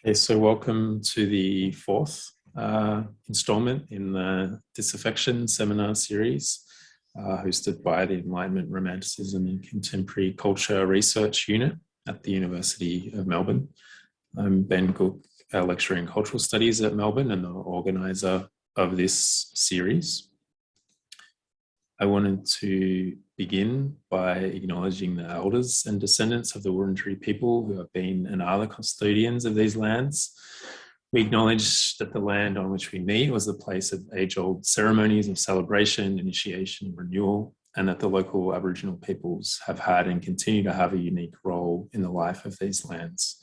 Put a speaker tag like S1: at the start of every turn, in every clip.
S1: Okay, so welcome to the fourth installment in the Disaffection seminar series hosted by the Enlightenment, Romanticism and Contemporary Culture Research Unit at the University of Melbourne. I'm Ben Cook, a lecturer in Cultural Studies at Melbourne and the organiser of this series. I wanted to begin by acknowledging the elders and descendants of the Wurundjeri people who have been and are the custodians of these lands. We acknowledge that the land on which we meet was the place of age-old ceremonies of celebration, initiation, and renewal, and that the local Aboriginal peoples have had and continue to have a unique role in the life of these lands.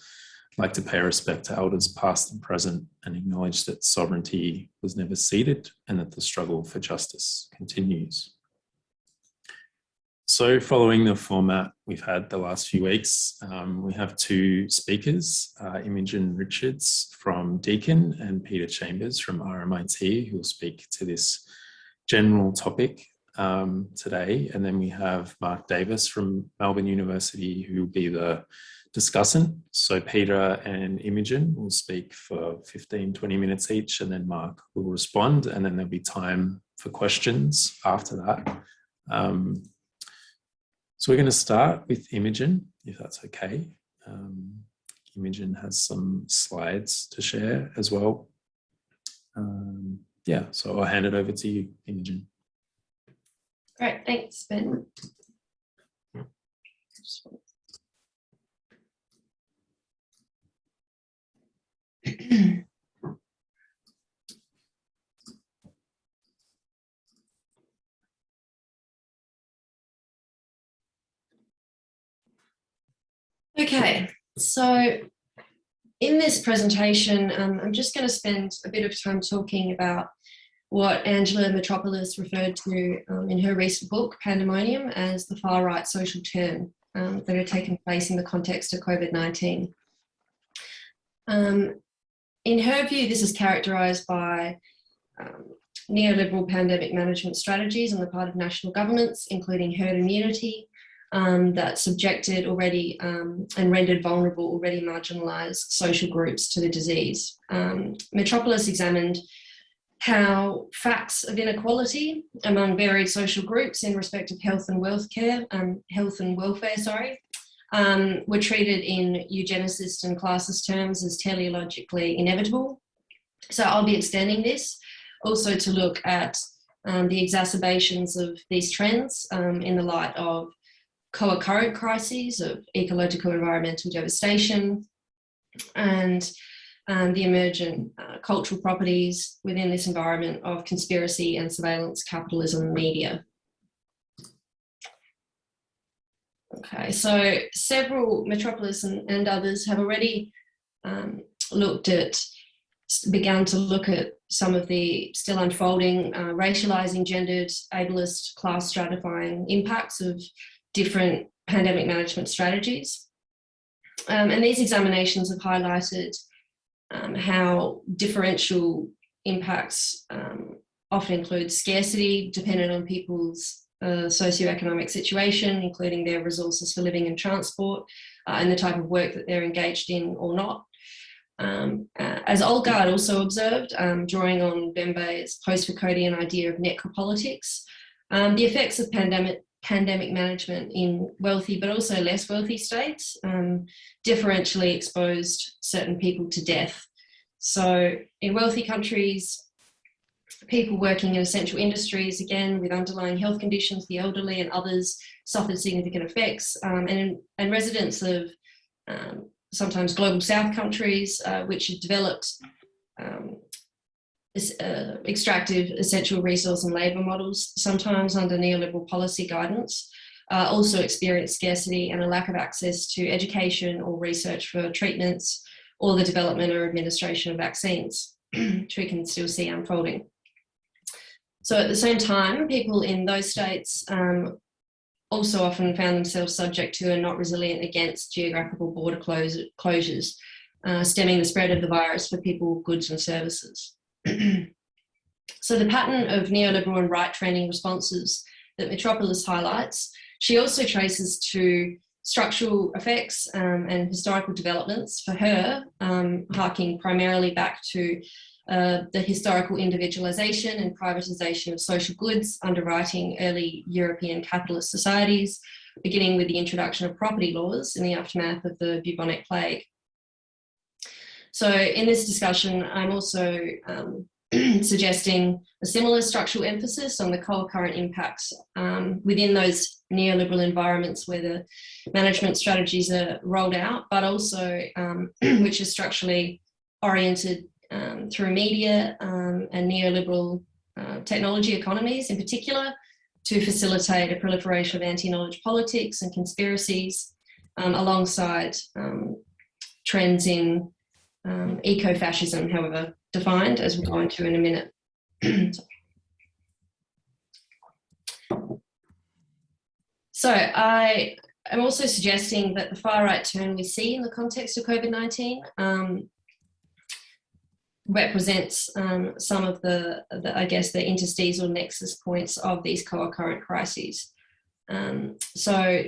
S1: I'd like to pay respect to elders past and present and acknowledge that sovereignty was never ceded and that the struggle for justice continues. So following the format we've had the last few weeks, we have two speakers, Imogen Richards from Deakin and Peter Chambers from RMIT, who will speak to this general topic today. And then we have Mark Davis from Melbourne University, who will be the discussant. So Peter and Imogen will speak for 15-20 minutes each, and then Mark will respond, and then there'll be time for questions after that. So we're going to start with Imogen, if that's okay. Imogen has some slides to share as well. So I'll hand it over to you, Imogen.
S2: Great, thanks, Ben. Okay, so in this presentation, I'm just going to spend a bit of time talking about what Angela Metropolis referred to in her recent book, Pandemonium, as the far-right social turn that had taken place in the context of COVID-19. In her view, this is characterised by neoliberal pandemic management strategies on the part of national governments, including herd immunity, that subjected already and rendered vulnerable already marginalised social groups to the disease. Metropolis examined how facts of inequality among varied social groups in respect of health and welfare, were treated in eugenicist and classist terms as teleologically inevitable. So I'll be extending this also to look at the exacerbations of these trends in the light of co-occurrent crises of ecological environmental devastation and the emergent cultural properties within this environment of conspiracy and surveillance capitalism and media. Okay, so several, Metropolis and others, have already began to look at some of the still unfolding racializing, gendered, ableist, class stratifying impacts of different pandemic management strategies. And these examinations have highlighted how differential impacts often include scarcity, dependent on people's socioeconomic situation, including their resources for living and transport, and the type of work that they're engaged in or not. As Olgard also observed, drawing on Bembe's post-Foucauldian idea of necropolitics, the effects of pandemic management in wealthy but also less wealthy states differentially exposed certain people to death. So in wealthy countries, people working in essential industries, again with underlying health conditions, the elderly and others, suffered significant effects, and residents of sometimes global south countries which had developed extractive essential resource and labour models, sometimes under neoliberal policy guidance, also experienced scarcity and a lack of access to education or research for treatments or the development or administration of vaccines, which we can still see unfolding. So at the same time, people in those states also often found themselves subject to and not resilient against geographical border closures, stemming the spread of the virus for people, goods and services. So the pattern of neoliberal and right-trending responses that Metropolis highlights, she also traces to structural effects and historical developments for her, harking primarily back to the historical individualization and privatization of social goods underwriting early European capitalist societies, beginning with the introduction of property laws in the aftermath of the bubonic plague. So in this discussion, I'm also suggesting a similar structural emphasis on the co-occurrent impacts within those neoliberal environments where the management strategies are rolled out, but also which is structurally oriented through media and neoliberal technology economies in particular to facilitate a proliferation of anti-knowledge politics and conspiracies alongside trends in eco-fascism, however defined, as we'll go into in a minute. So I am also suggesting that the far-right turn we see in the context of COVID-19 represents some of the, I guess, the interstitial nexus points of these co-occurrent crises. So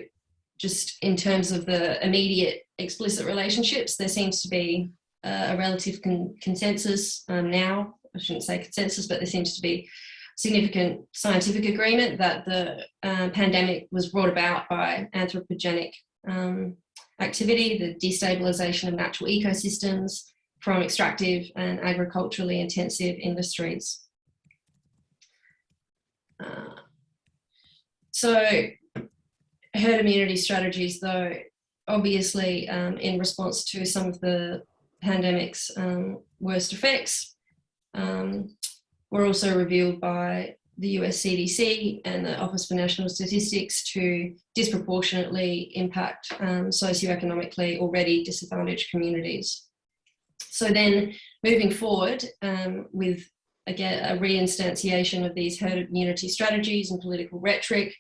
S2: just in terms of the immediate explicit relationships, there seems to be a relative consensus now. I shouldn't say consensus, but there seems to be significant scientific agreement that the pandemic was brought about by anthropogenic activity, the destabilization of natural ecosystems from extractive and agriculturally intensive industries. So herd immunity strategies, though, obviously in response to some of the pandemic's worst effects, were also revealed by the US CDC and the Office for National Statistics to disproportionately impact socioeconomically already disadvantaged communities. So then moving forward with, again, a reinstantiation of these herd immunity strategies and political rhetoric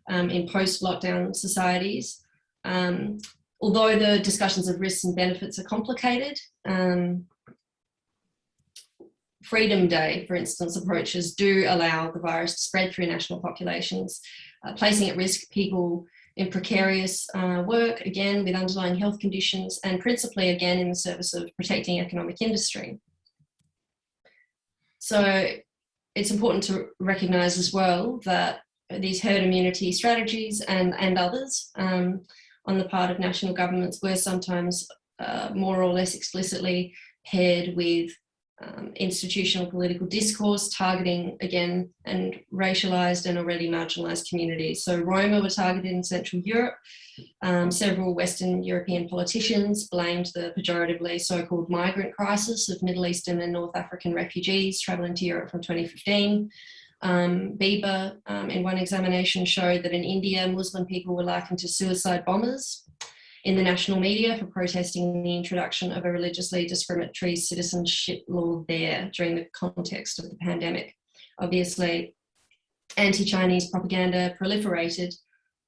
S2: in post-lockdown societies, although the discussions of risks and benefits are complicated, Freedom Day, for instance, approaches do allow the virus to spread through national populations, placing at risk people in precarious work, again, with underlying health conditions, and principally, again, in the service of protecting economic industry. So it's important to recognise as well that these herd immunity strategies and others on the part of national governments were sometimes more or less explicitly paired with institutional political discourse targeting, again, and racialised and already marginalised communities. So Roma were targeted in Central Europe. Several Western European politicians blamed the pejoratively so-called migrant crisis of Middle Eastern and North African refugees travelling to Europe from 2015. Bieber, in one examination, showed that in India, Muslim people were likened to suicide bombers in the national media for protesting the introduction of a religiously discriminatory citizenship law there during the context of the pandemic. Obviously, anti-Chinese propaganda proliferated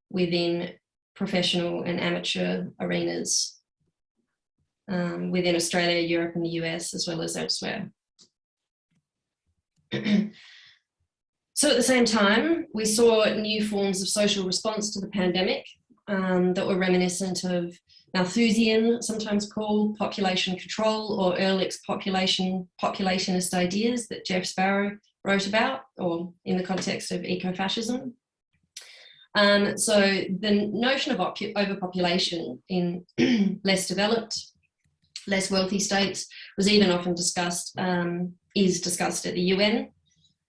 S2: within professional and amateur arenas within Australia, Europe, and the US, as well as elsewhere. So at the same time, we saw new forms of social response to the pandemic that were reminiscent of Malthusian, sometimes called population control, or Ehrlich's populationist ideas that Jeff Sparrow wrote about, or in the context of eco-fascism. So the notion of overpopulation in less developed, less wealthy states was even often discussed, is discussed at the UN,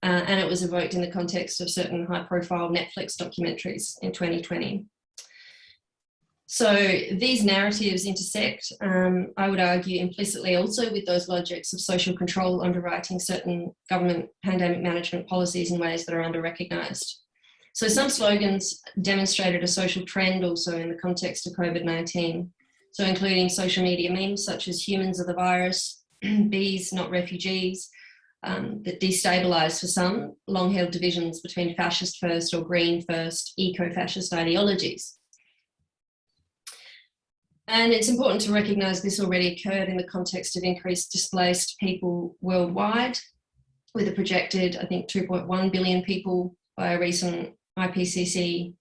S2: and it was evoked in the context of certain high-profile Netflix documentaries in 2020. So these narratives intersect, I would argue, implicitly also with those logics of social control underwriting certain government pandemic management policies in ways that are under-recognised. So some slogans demonstrated a social trend also in the context of COVID-19, so including social media memes such as humans are the virus, bees not refugees, that destabilise for some long-held divisions between fascist first or green first eco-fascist ideologies. And it's important to recognise this already occurred in the context of increased displaced people worldwide, with a projected, I think, 2.1 billion people by a recent IPCC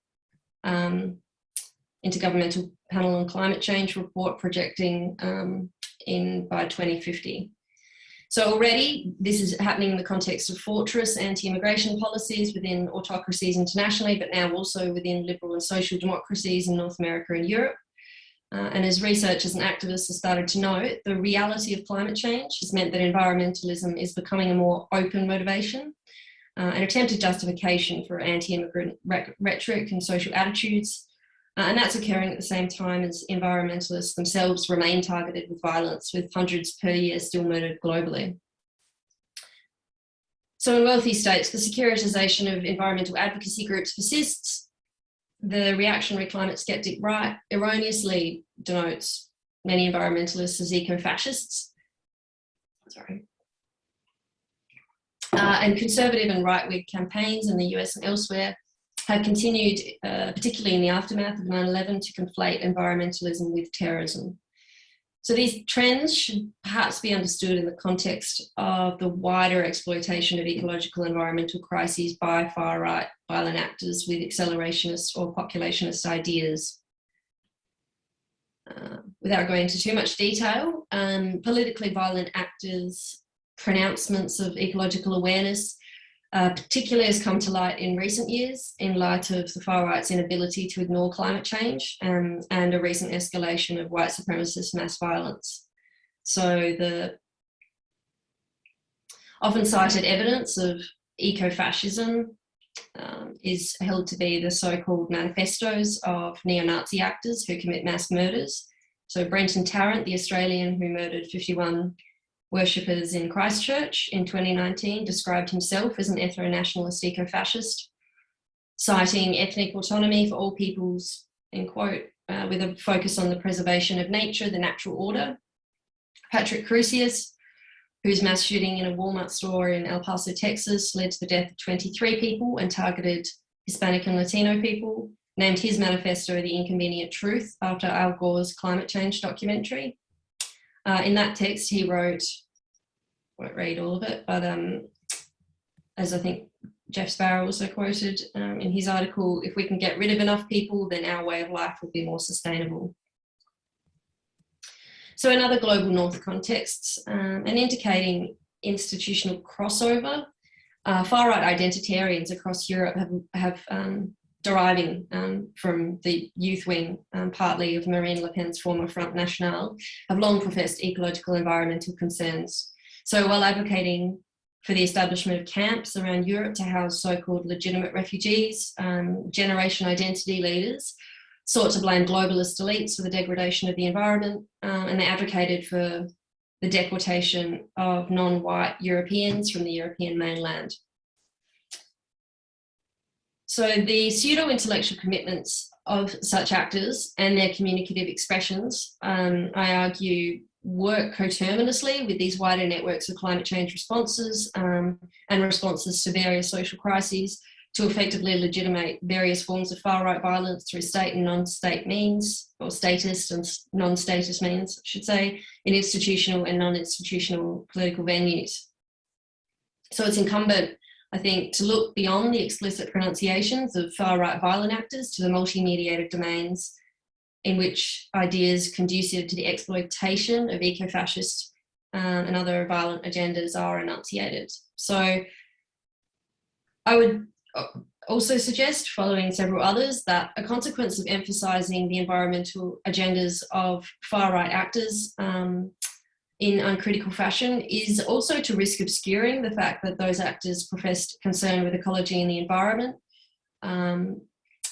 S2: Intergovernmental Panel on Climate Change report projecting by 2050. So already this is happening in the context of fortress anti-immigration policies within autocracies internationally, but now also within liberal and social democracies in North America and Europe. And as researchers and activists have started to note, the reality of climate change has meant that environmentalism is becoming a more open motivation, an attempted justification for anti-immigrant rhetoric and social attitudes. And that's occurring at the same time as environmentalists themselves remain targeted with violence, with hundreds per year still murdered globally. So in wealthy states, the securitization of environmental advocacy groups persists. The reactionary climate skeptic right erroneously denotes many environmentalists as eco-fascists. And conservative and right-wing campaigns in the US and elsewhere have continued, particularly in the aftermath of 9/11, to conflate environmentalism with terrorism. So these trends should perhaps be understood in the context of the wider exploitation of ecological and environmental crises by far-right violent actors with accelerationist or populationist ideas. Without going into too much detail, politically violent actors' pronouncements of ecological awareness particularly has come to light in recent years in light of the far-right's inability to ignore climate change and a recent escalation of white supremacist mass violence. So the often cited evidence of eco-fascism is held to be the so-called manifestos of neo-Nazi actors who commit mass murders. So Brenton Tarrant, the Australian who murdered 51 worshippers in Christchurch in 2019, described himself as an ethno-nationalist eco-fascist, citing ethnic autonomy for all peoples, in quote, with a focus on the preservation of nature, the natural order. Patrick Crusius, whose mass shooting in a Walmart store in El Paso, Texas, led to the death of 23 people and targeted Hispanic and Latino people, named his manifesto The Inconvenient Truth after Al Gore's climate change documentary. In that text, he wrote, I won't read all of it, but as I think Jeff Sparrow also quoted in his article, if we can get rid of enough people, then our way of life will be more sustainable. So in other global north contexts, and indicating institutional crossover, far-right identitarians across Europe have deriving from the youth wing, partly of Marine Le Pen's former Front National, have long professed ecological environmental concerns. So while advocating for the establishment of camps around Europe to house so-called legitimate refugees, generation identity leaders sought to blame globalist elites for the degradation of the environment, and they advocated for the deportation of non-white Europeans from the European mainland. So the pseudo-intellectual commitments of such actors and their communicative expressions, I argue, work coterminously with these wider networks of climate change responses and responses to various social crises to effectively legitimate various forms of far-right violence through state and non-state means, or statist and non-statist means, I should say, in institutional and non-institutional political venues. So it's incumbent, I think, to look beyond the explicit pronunciations of far-right violent actors to the multi-mediated domains in which ideas conducive to the exploitation of eco-fascist and other violent agendas are enunciated. So I would also suggest, following several others, that a consequence of emphasising the environmental agendas of far-right actors in uncritical fashion is also to risk obscuring the fact that those actors' professed concern with ecology and the environment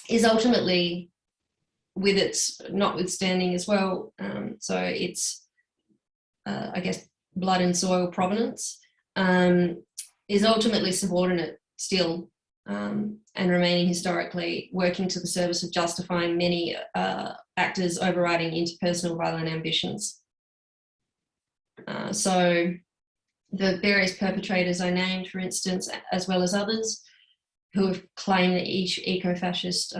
S2: is ultimately, with its notwithstanding as well, so it's, I guess, blood and soil provenance, is ultimately subordinate still and remaining historically working to the service of justifying many actors overriding interpersonal violent ambitions. So the various perpetrators I named, for instance, as well as others who have claimed the eco-fascist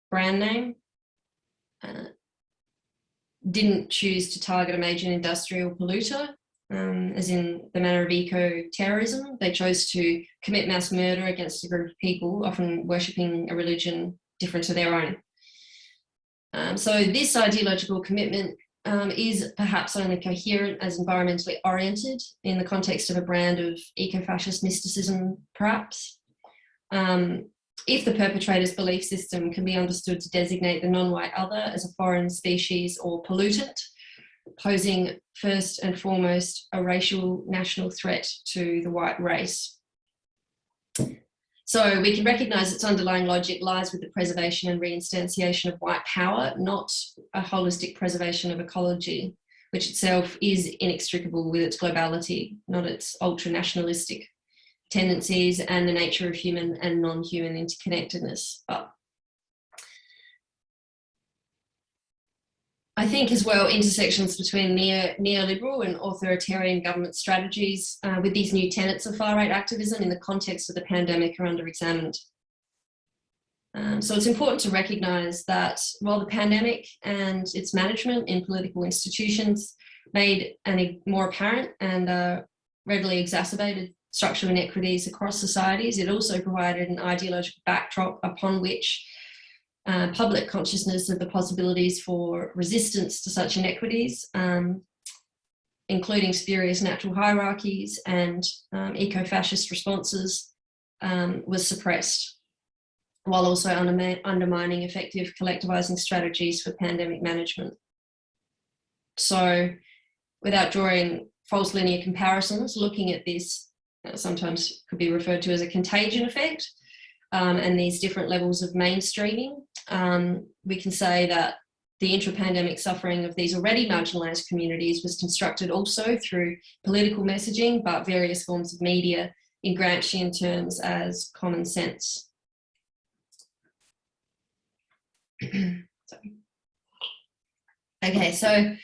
S2: brand name, didn't choose to target a major industrial polluter, as in the manner of eco-terrorism. They chose to commit mass murder against a group of people, often worshipping a religion different to their own. So this ideological commitment is perhaps only coherent as environmentally oriented in the context of a brand of eco-fascist mysticism, perhaps. If the perpetrator's belief system can be understood to designate the non-white other as a foreign species or pollutant, posing first and foremost a racial national threat to the white race. So we can recognise its underlying logic lies with the preservation and reinstantiation of white power, not a holistic preservation of ecology, which itself is inextricable with its globality, not its ultra-nationalistic tendencies and the nature of human and non-human interconnectedness. But I think as well, intersections between neoliberal and authoritarian government strategies with these new tenets of far-right activism in the context of the pandemic are under-examined. So it's important to recognise that while the pandemic and its management in political institutions made a more apparent and readily exacerbated structural inequities across societies, it also provided an ideological backdrop upon which public consciousness of the possibilities for resistance to such inequities, including spurious natural hierarchies and eco-fascist responses, was suppressed, while also undermining effective collectivising strategies for pandemic management. So, without drawing false linear comparisons, looking at this sometimes could be referred to as a contagion effect, and these different levels of mainstreaming, we can say that the intra-pandemic suffering of these already marginalised communities was constructed also through political messaging, but various forms of media in Gramscian terms as common sense. Okay, so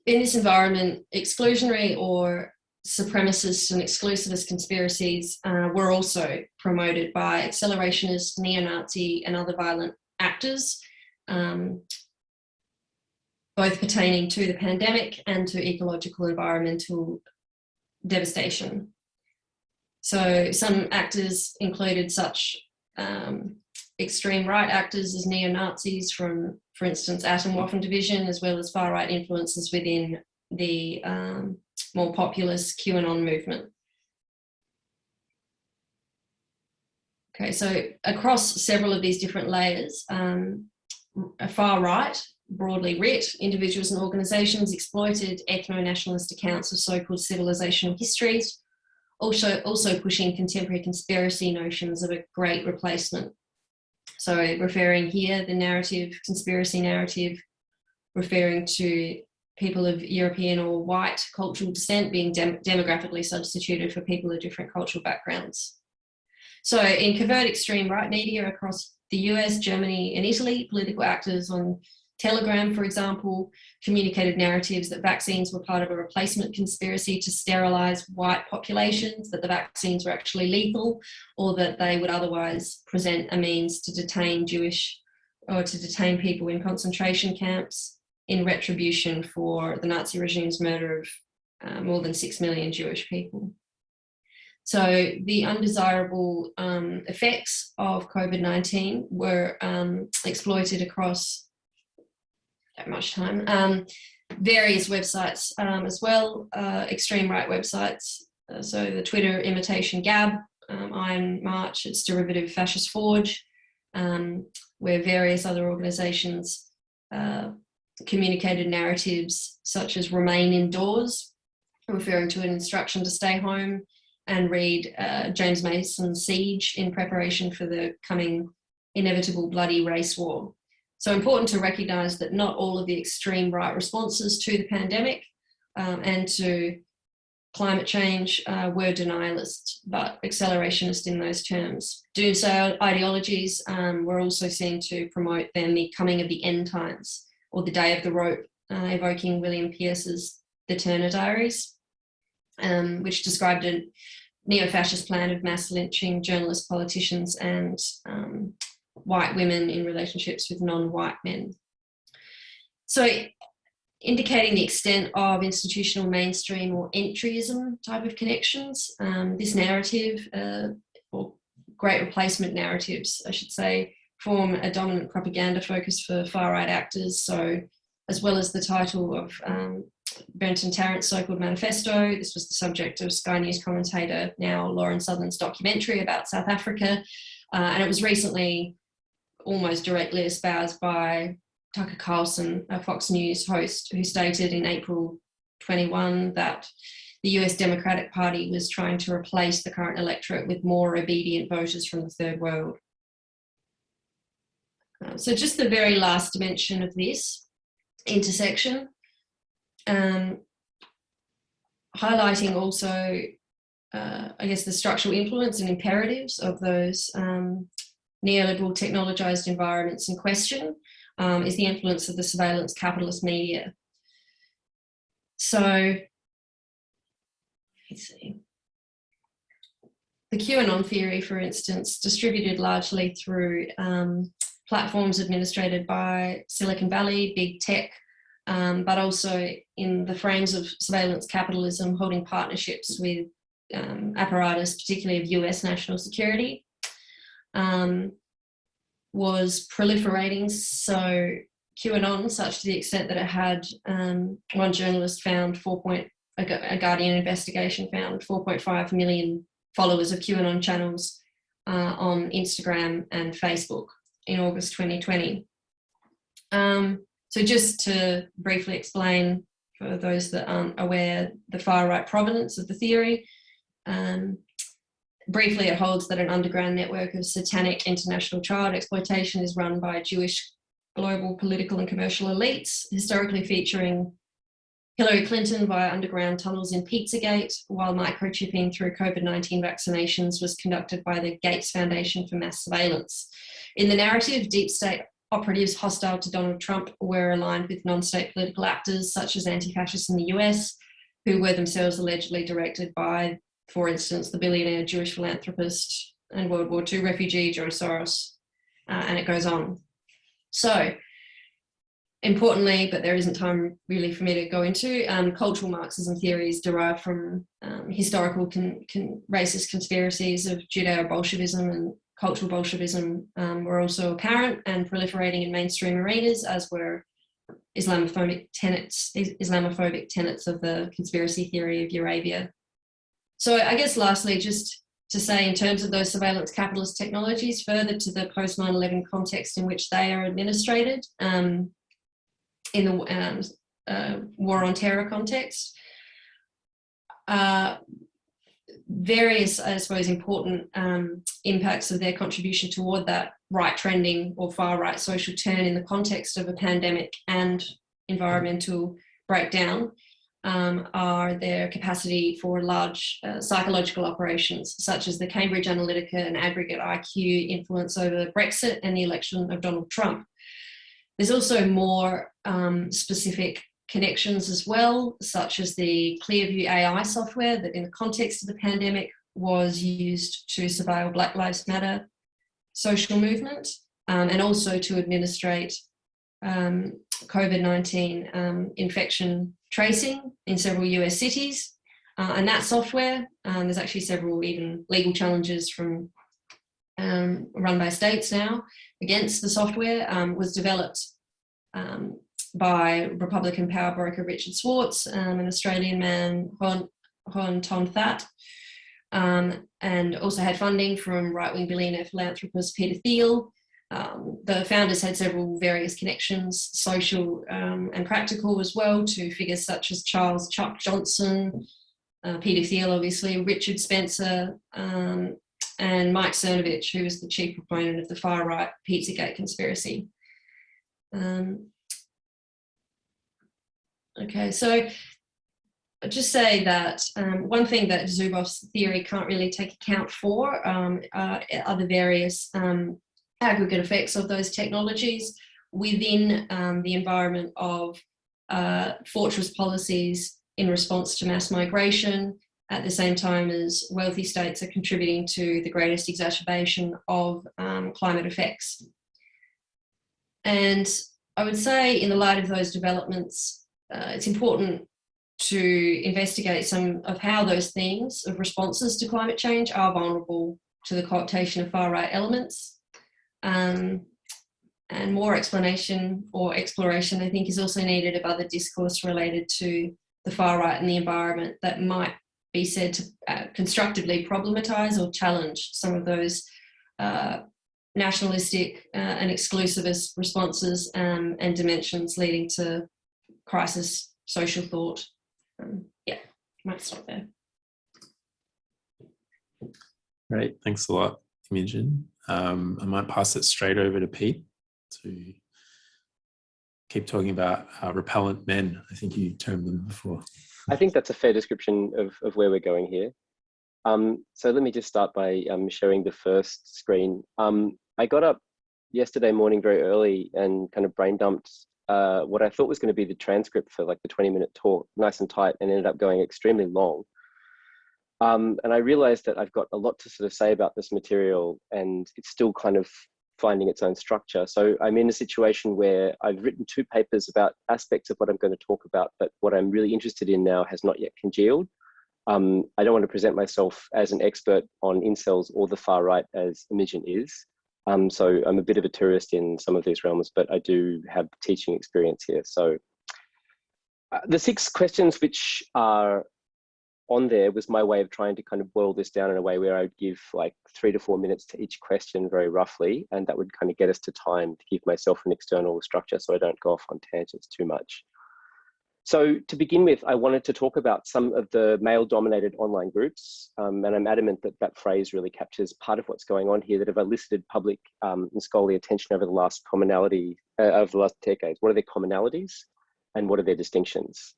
S2: in this environment, exclusionary or supremacist and exclusivist conspiracies were also promoted by accelerationist, neo-Nazi and other violent actors, both pertaining to the pandemic and to ecological environmental devastation. So some actors included such extreme right actors as neo-Nazis from, for instance, Atomwaffen division, as well as far-right influences within the more populist QAnon movement. Okay, so across several of these different layers, far right, broadly writ, individuals and organisations exploited ethno-nationalist accounts of so-called civilizational histories, also pushing contemporary conspiracy notions of a great replacement. So referring here, the narrative, conspiracy narrative, referring to people of European or white cultural descent being demographically substituted for people of different cultural backgrounds. So in covert extreme right media across the US, Germany and Italy, political actors on Telegram, for example, communicated narratives that vaccines were part of a replacement conspiracy to sterilise white populations, that the vaccines were actually lethal, or that they would otherwise present a means to detain detain people in concentration camps in retribution for the Nazi regime's murder of more than 6 million Jewish people. So the undesirable effects of COVID-19 were exploited across not much time, various websites as well, extreme right websites. So the Twitter imitation Gab, Iron March, its derivative Fascist Forge, where various other organisations communicated narratives such as remain indoors, referring to an instruction to stay home, and read James Mason's Siege in preparation for the coming inevitable bloody race war. So important to recognise that not all of the extreme right responses to the pandemic and to climate change were denialist, but accelerationist in those terms. Doomsday ideologies were also seen to promote then the coming of the end times, or the day of the rope, evoking William Pierce's The Turner Diaries, which described a neo-fascist plan of mass lynching journalists, politicians, and white women in relationships with non-white men. So indicating the extent of institutional mainstream or entryism type of connections, this narrative, or great replacement narratives, I should say, form a dominant propaganda focus for far-right actors. So, as well as the title of Brent and Tarrant's so-called manifesto, this was the subject of Sky News commentator, now Lauren Southern's documentary about South Africa. And it was recently almost directly espoused by Tucker Carlson, a Fox News host, who stated in April 21 that the US Democratic Party was trying to replace the current electorate with more obedient voters from the third world. So just the very last dimension of this intersection, highlighting also, I guess, the structural influence and imperatives of those neoliberal technologized environments in question, is the influence of the surveillance capitalist media. So, let's see. The QAnon theory, for instance, distributed largely through platforms administered by Silicon Valley, big tech, but also in the frames of surveillance capitalism, holding partnerships with apparatus, particularly of US national security, was proliferating. So QAnon, such to the extent that it had, one journalist found a Guardian investigation found 4.5 million followers of QAnon channels on Instagram and Facebook in August 2020. So just to briefly explain, for those that aren't aware, the far-right provenance of the theory, briefly it holds that an underground network of satanic international child exploitation is run by Jewish global political and commercial elites, historically featuring Hillary Clinton via underground tunnels in Pizzagate, while microchipping through COVID-19 vaccinations was conducted by the Gates Foundation for Mass Surveillance. In the narrative, deep state operatives hostile to Donald Trump were aligned with non-state political actors such as anti-fascists in the US, who were themselves allegedly directed by, for instance, the billionaire Jewish philanthropist and World War II refugee George Soros, and it goes on. So, importantly, but there isn't time really for me to go into, cultural Marxism theories derived from historical racist conspiracies of Judeo-Bolshevism and cultural Bolshevism were also apparent and proliferating in mainstream arenas, as were Islamophobic tenets of the conspiracy theory of Eurabia. So I guess lastly, just to say in terms of those surveillance capitalist technologies, further to the post 9/11 context in which they are administrated, in the war on terror context, various, I suppose, important impacts of their contribution toward that right trending or far right social turn in the context of a pandemic and environmental breakdown are their capacity for large psychological operations, such as the Cambridge Analytica and aggregate IQ influence over Brexit and the election of Donald Trump. There's also more specific connections as well, such as the Clearview AI software that in the context of the pandemic was used to surveil Black Lives Matter social movement and also to administrate COVID-19 infection tracing in several US cities. And that software, there's actually several even legal challenges from run by states now against the software, was developed by Republican power broker Richard Swartz, an Australian man, Hon Tom That, and also had funding from right-wing billionaire philanthropist Peter Thiel. The founders had several various connections, social and practical as well, to figures such as Charles Chuck Johnson, Peter Thiel obviously, Richard Spencer, and Mike Cernovich, who was the chief proponent of the far-right Pizzagate conspiracy. Okay, so I'll just say that one thing that Zuboff's theory can't really take account for are the various aggregate effects of those technologies within the environment of fortress policies in response to mass migration, at the same time as wealthy states are contributing to the greatest exacerbation of climate effects. And I would say in the light of those developments, it's important to investigate some of how those themes of responses to climate change are vulnerable to the cooptation of far-right elements. And more explanation or exploration, I think, is also needed of other discourse related to the far right and the environment that might be said to constructively problematize or challenge some of those nationalistic and exclusivist responses and dimensions leading to crisis social thought. Yeah, might stop there.
S1: Great, thanks a lot, Imogen. I might pass it straight over to Pete to keep talking about repellent men. I think you termed them before.
S3: I think that's a fair description of where we're going here. So let me just start by sharing the first screen. I got up yesterday morning very early and kind of brain dumped what I thought was going to be the transcript for like the 20-minute talk, nice and tight, and ended up going extremely long. And I realized that I've got a lot to sort of say about this material, and it's still kind of finding its own structure. So I'm in a situation where I've written 2 papers about aspects of what I'm going to talk about, but what I'm really interested in now has not yet congealed. I don't want to present myself as an expert on incels or the far right as Imogen is. So I'm a bit of a tourist in some of these realms, but I do have teaching experience here. So the 6 questions which are on there was my way of trying to kind of boil this down in a way where I would give like 3 to 4 minutes to each question very roughly, and that would kind of get us to time to give myself an external structure so I don't go off on tangents too much. So to begin with, I wanted to talk about some of the male-dominated online groups, and I'm adamant that that phrase really captures part of what's going on here, that have elicited public and scholarly attention over the last decades. What are their commonalities and what are their distinctions?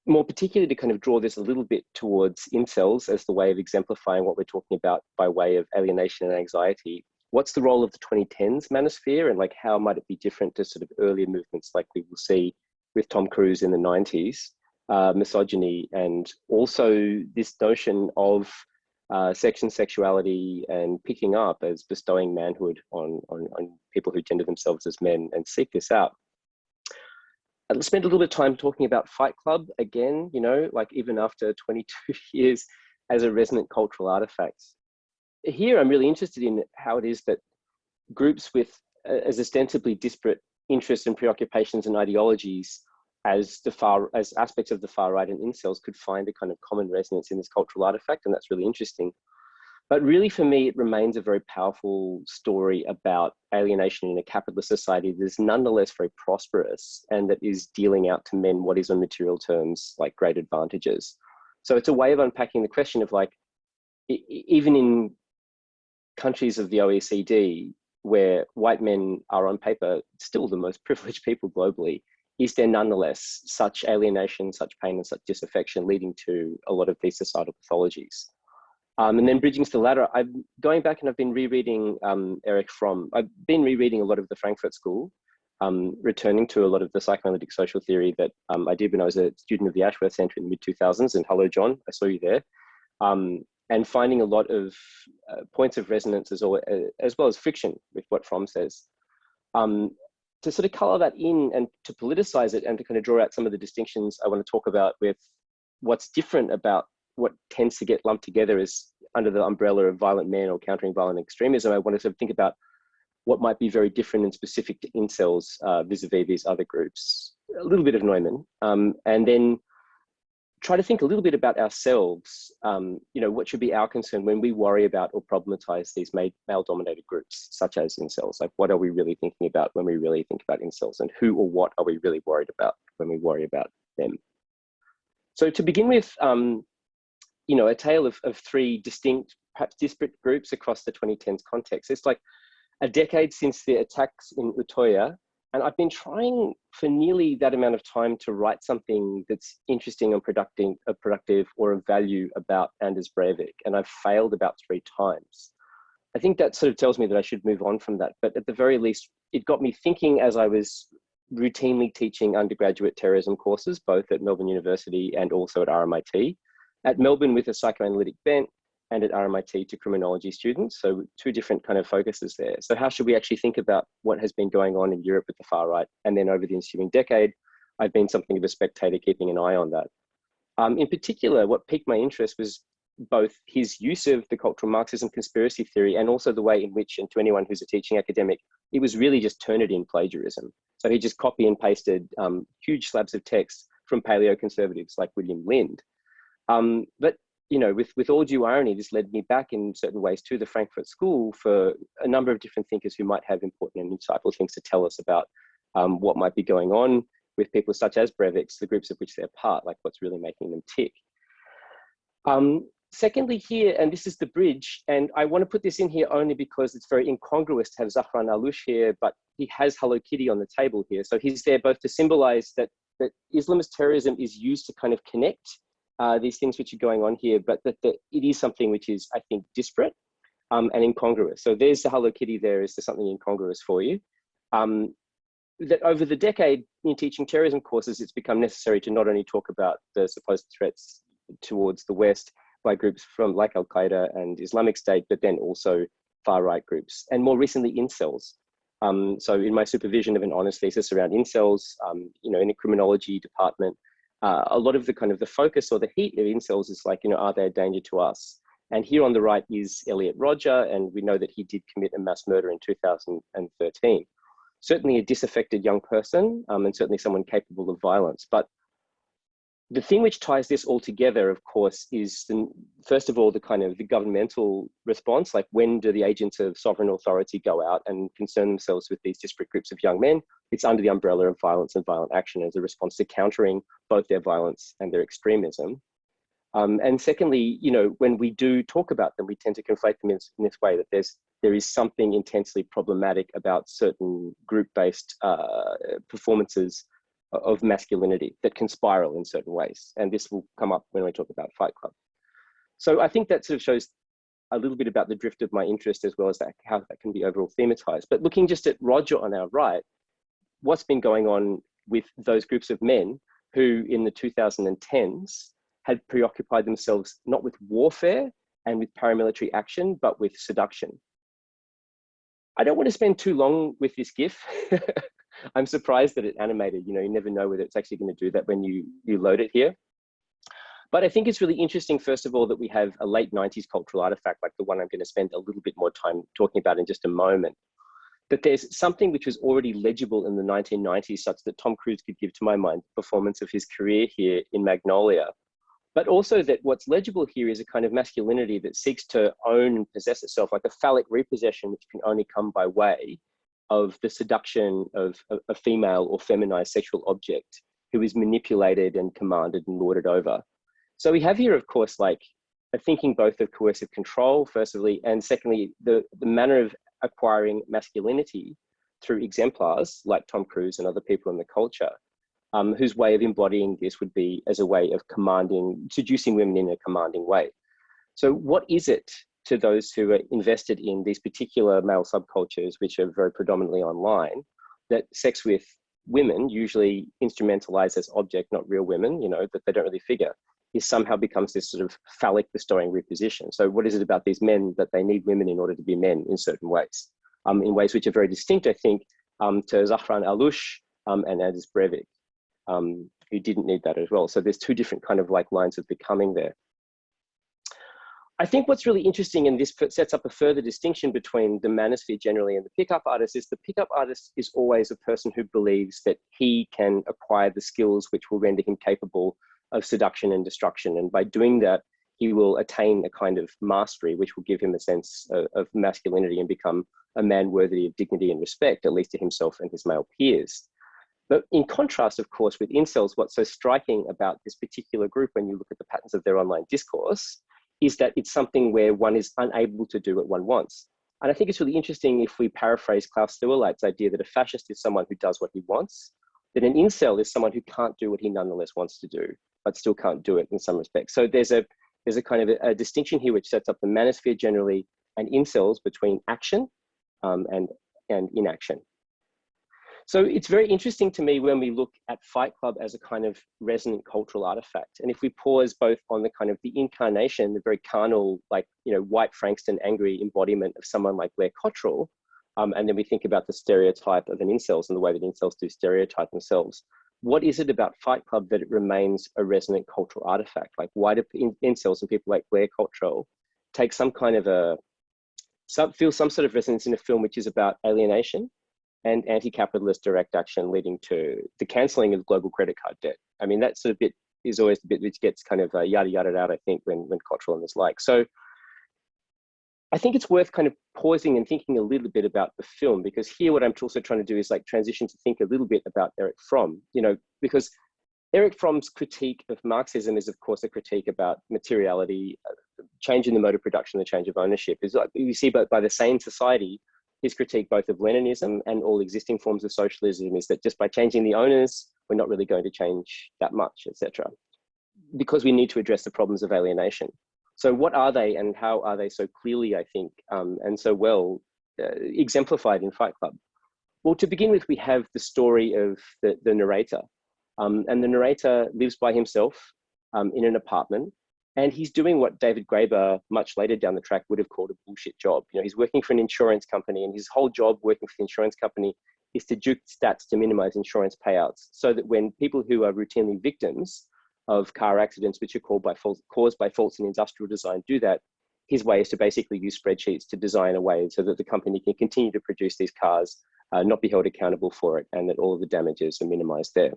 S3: More particularly to kind of draw this a little bit towards incels as the way of exemplifying what we're talking about by way of alienation and anxiety. What's the role of the 2010s manosphere, and like how might it be different to sort of earlier movements like we will see with Tom Cruise in the 90s, misogyny, and also this notion of sex and sexuality and picking up as bestowing manhood on people who gender themselves as men and seek this out. I'll spend a little bit of time talking about Fight Club again, you know, like even after 22 years as a resonant cultural artifact. Here, I'm really interested in how it is that groups with as ostensibly disparate interests and preoccupations and ideologies as aspects of the far right and incels could find a kind of common resonance in this cultural artifact, and that's really interesting. But really, for me, it remains a very powerful story about alienation in a capitalist society that is nonetheless very prosperous and that is dealing out to men what is on material terms like great advantages. So it's a way of unpacking the question of like, even in countries of the OECD, where white men are on paper still the most privileged people globally, is there nonetheless such alienation, such pain, and such disaffection leading to a lot of these societal pathologies? And then bridging to the latter, I'm going back and I've been rereading Erich Fromm. I've been rereading a lot of the Frankfurt School, returning to a lot of the psychoanalytic social theory that I did when I was a student of the Ashworth Centre in the mid-2000s. And hello, John, I saw you there. And finding a lot of points of resonance as well as friction with what Fromm says. To sort of colour that in and to politicize it and to kind of draw out some of the distinctions I want to talk about with what's different about what tends to get lumped together as under the umbrella of violent men or countering violent extremism. I want to sort of think about what might be very different and specific to incels vis-a-vis these other groups, a little bit of Neumann, and then try to think a little bit about ourselves, you know, what should be our concern when we worry about or problematize these male-dominated groups, such as incels. Like, what are we really thinking about when we really think about incels, and who or what are we really worried about when we worry about them? So to begin with, you know, a tale of 3 distinct, perhaps disparate groups across the 2010s context. It's like a decade since the attacks in Utøya, and I've been trying for nearly that amount of time to write something that's interesting and productive or of value about Anders Breivik, and I've failed about 3 times. I think that sort of tells me that I should move on from that, but at the very least, it got me thinking as I was routinely teaching undergraduate terrorism courses, both at Melbourne University and also at RMIT. At Melbourne with a psychoanalytic bent, and at RMIT to criminology students. So 2 different kind of focuses there. So how should we actually think about what has been going on in Europe with the far right? And then over the ensuing decade, I've been something of a spectator keeping an eye on that. In particular, what piqued my interest was both his use of the cultural Marxism conspiracy theory and also the way in which, and to anyone who's a teaching academic, it was really just Turnitin plagiarism. So he just copy and pasted huge slabs of text from paleo-conservatives like William Lind. But you know, with all due irony, this led me back in certain ways to the Frankfurt School for a number of different thinkers who might have important and insightful things to tell us about what might be going on with people such as Breivik, the groups of which they're part, like what's really making them tick. Secondly here, and this is the bridge, and I want to put this in here only because it's very incongruous to have Zafran Alush here, but he has Hello Kitty on the table here. So he's there both to symbolize that Islamist terrorism is used to kind of connect these things which are going on here, but that it is something which is, I think, disparate and incongruous. So there's the Hello Kitty there is something incongruous for you. That over the decade in teaching terrorism courses, it's become necessary to not only talk about the supposed threats towards the West by groups from like Al-Qaeda and Islamic State, but then also far-right groups, and more recently incels. So in my supervision of an honors thesis around incels, you know, in a criminology department, a lot of the kind of the focus or the heat of incels is like, you know, are they a danger to us? And here on the right is Elliot Rodger, and we know that he did commit a mass murder in 2013. Certainly a disaffected young person, and certainly someone capable of violence. But the thing which ties this all together, of course, is first of all, the kind of the governmental response, like when do the agents of sovereign authority go out and concern themselves with these disparate groups of young men? It's under the umbrella of violence and violent action as a response to countering both their violence and their extremism. And secondly, you know, when we do talk about them, we tend to conflate them in this way, that there is something intensely problematic about certain group-based performances of masculinity that can spiral in certain ways. And this will come up when we talk about Fight Club. So I think that sort of shows a little bit about the drift of my interest, as well as that, how that can be overall thematized. But looking just at Rodger on our right, what's been going on with those groups of men who in the 2010s had preoccupied themselves not with warfare and with paramilitary action, but with seduction. I don't want to spend too long with this GIF. I'm surprised that it animated. You know, you never know whether it's actually going to do that when you load it here. But I think it's really interesting, first of all, that we have a late 90s cultural artifact like the one I'm going to spend a little bit more time talking about in just a moment. That there's something which was already legible in the 1990s, such that Tom Cruise could give, to my mind, the performance of his career here in Magnolia. But also that what's legible here is a kind of masculinity that seeks to own and possess itself, like a phallic repossession, which can only come by way of the seduction of a female or feminized sexual object who is manipulated and commanded and lorded over. So we have here, of course, like a thinking both of coercive control, firstly, and secondly, the manner of acquiring masculinity through exemplars like Tom Cruise and other people in the culture, whose way of embodying this would be as a way of seducing women in a commanding way. So what is it to those who are invested in these particular male subcultures, which are very predominantly online, that sex with women, usually instrumentalized as object, not real women, you know, that they don't really figure, is somehow becomes this sort of phallic bestowing reposition. So what is it about these men that they need women in order to be men in certain ways, in ways which are very distinct, I think, to Zafran Alush and Anders Breivik, who didn't need that as well. So there's two different kind of like lines of becoming there. I think what's really interesting, and this sets up a further distinction between the manosphere generally and the pickup artist, is the pickup artist is always a person who believes that he can acquire the skills which will render him capable of seduction and destruction. And by doing that, he will attain a kind of mastery, which will give him a sense of masculinity and become a man worthy of dignity and respect, at least to himself and his male peers. But in contrast, of course, with incels, what's so striking about this particular group when you look at the patterns of their online discourse is that it's something where one is unable to do what one wants. And I think it's really interesting if we paraphrase Klaus Theuerleit's idea that a fascist is someone who does what he wants, that an incel is someone who can't do what he nonetheless wants to do, but still can't do it in some respects. So there's a kind of a distinction here which sets up the manosphere generally and incels between action and inaction. So it's very interesting to me when we look at Fight Club as a kind of resonant cultural artifact. And if we pause both on the kind of the incarnation, the very carnal, like, you know, white Frankston angry embodiment of someone like Blair Cottrell, and then we think about the stereotype of an incels and the way that incels do stereotype themselves, what is it about Fight Club that it remains a resonant cultural artifact? Like, why do incels and people like Blair Cottrell take some kind of feel some sort of resonance in a film which is about alienation and anti-capitalist direct action leading to the cancelling of global credit card debt? I mean, that sort of bit is always the bit which gets kind of yada yada out, I think, when Cottrell and is like. So I think it's worth kind of pausing and thinking a little bit about the film, because here what I'm also trying to do is like transition to think a little bit about Erich Fromm, you know, because Erich Fromm's critique of Marxism is, of course, a critique about materiality, change in the mode of production, the change of ownership. Is like you see, but by the same society, his critique both of Leninism and all existing forms of socialism is that just by changing the owners, we're not really going to change that much, etc. Because we need to address the problems of alienation. So what are they, and how are they so clearly, I think, and so well exemplified in Fight Club? Well, to begin with, we have the story of the narrator. And the narrator lives by himself in an apartment, and he's doing what David Graeber much later down the track would have called a bullshit job. You know, he's working for an insurance company, and his whole job working for the insurance company is to juke stats to minimize insurance payouts, so that when people who are routinely victims of car accidents, which are caused by faults in industrial design, do that, his way is to basically use spreadsheets to design a way so that the company can continue to produce these cars, not be held accountable for it, and that all of the damages are minimized there.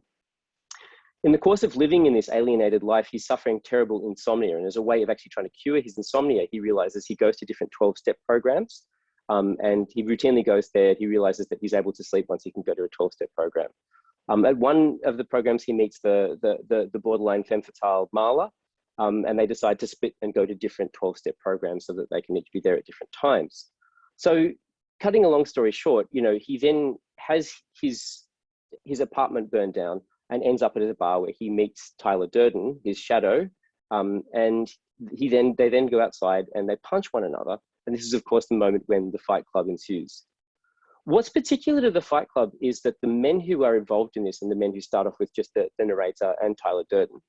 S3: In the course of living in this alienated life, he's suffering terrible insomnia. And as a way of actually trying to cure his insomnia, he realizes he goes to different 12-step programs. And he routinely goes there. He realizes that he's able to sleep once he can go to a 12-step program. At one of the programs, he meets the borderline femme fatale Marla, and they decide to split and go to different 12-step programs so that they can each be there at different times. So cutting a long story short, you know, he then has his apartment burned down and ends up at a bar where he meets Tyler Durden, his shadow, and they then go outside and they punch one another. And this is, of course, the moment when the Fight Club ensues. What's particular to the Fight Club is that the men who are involved in this, and the men who start off with just the narrator and Tyler Durden,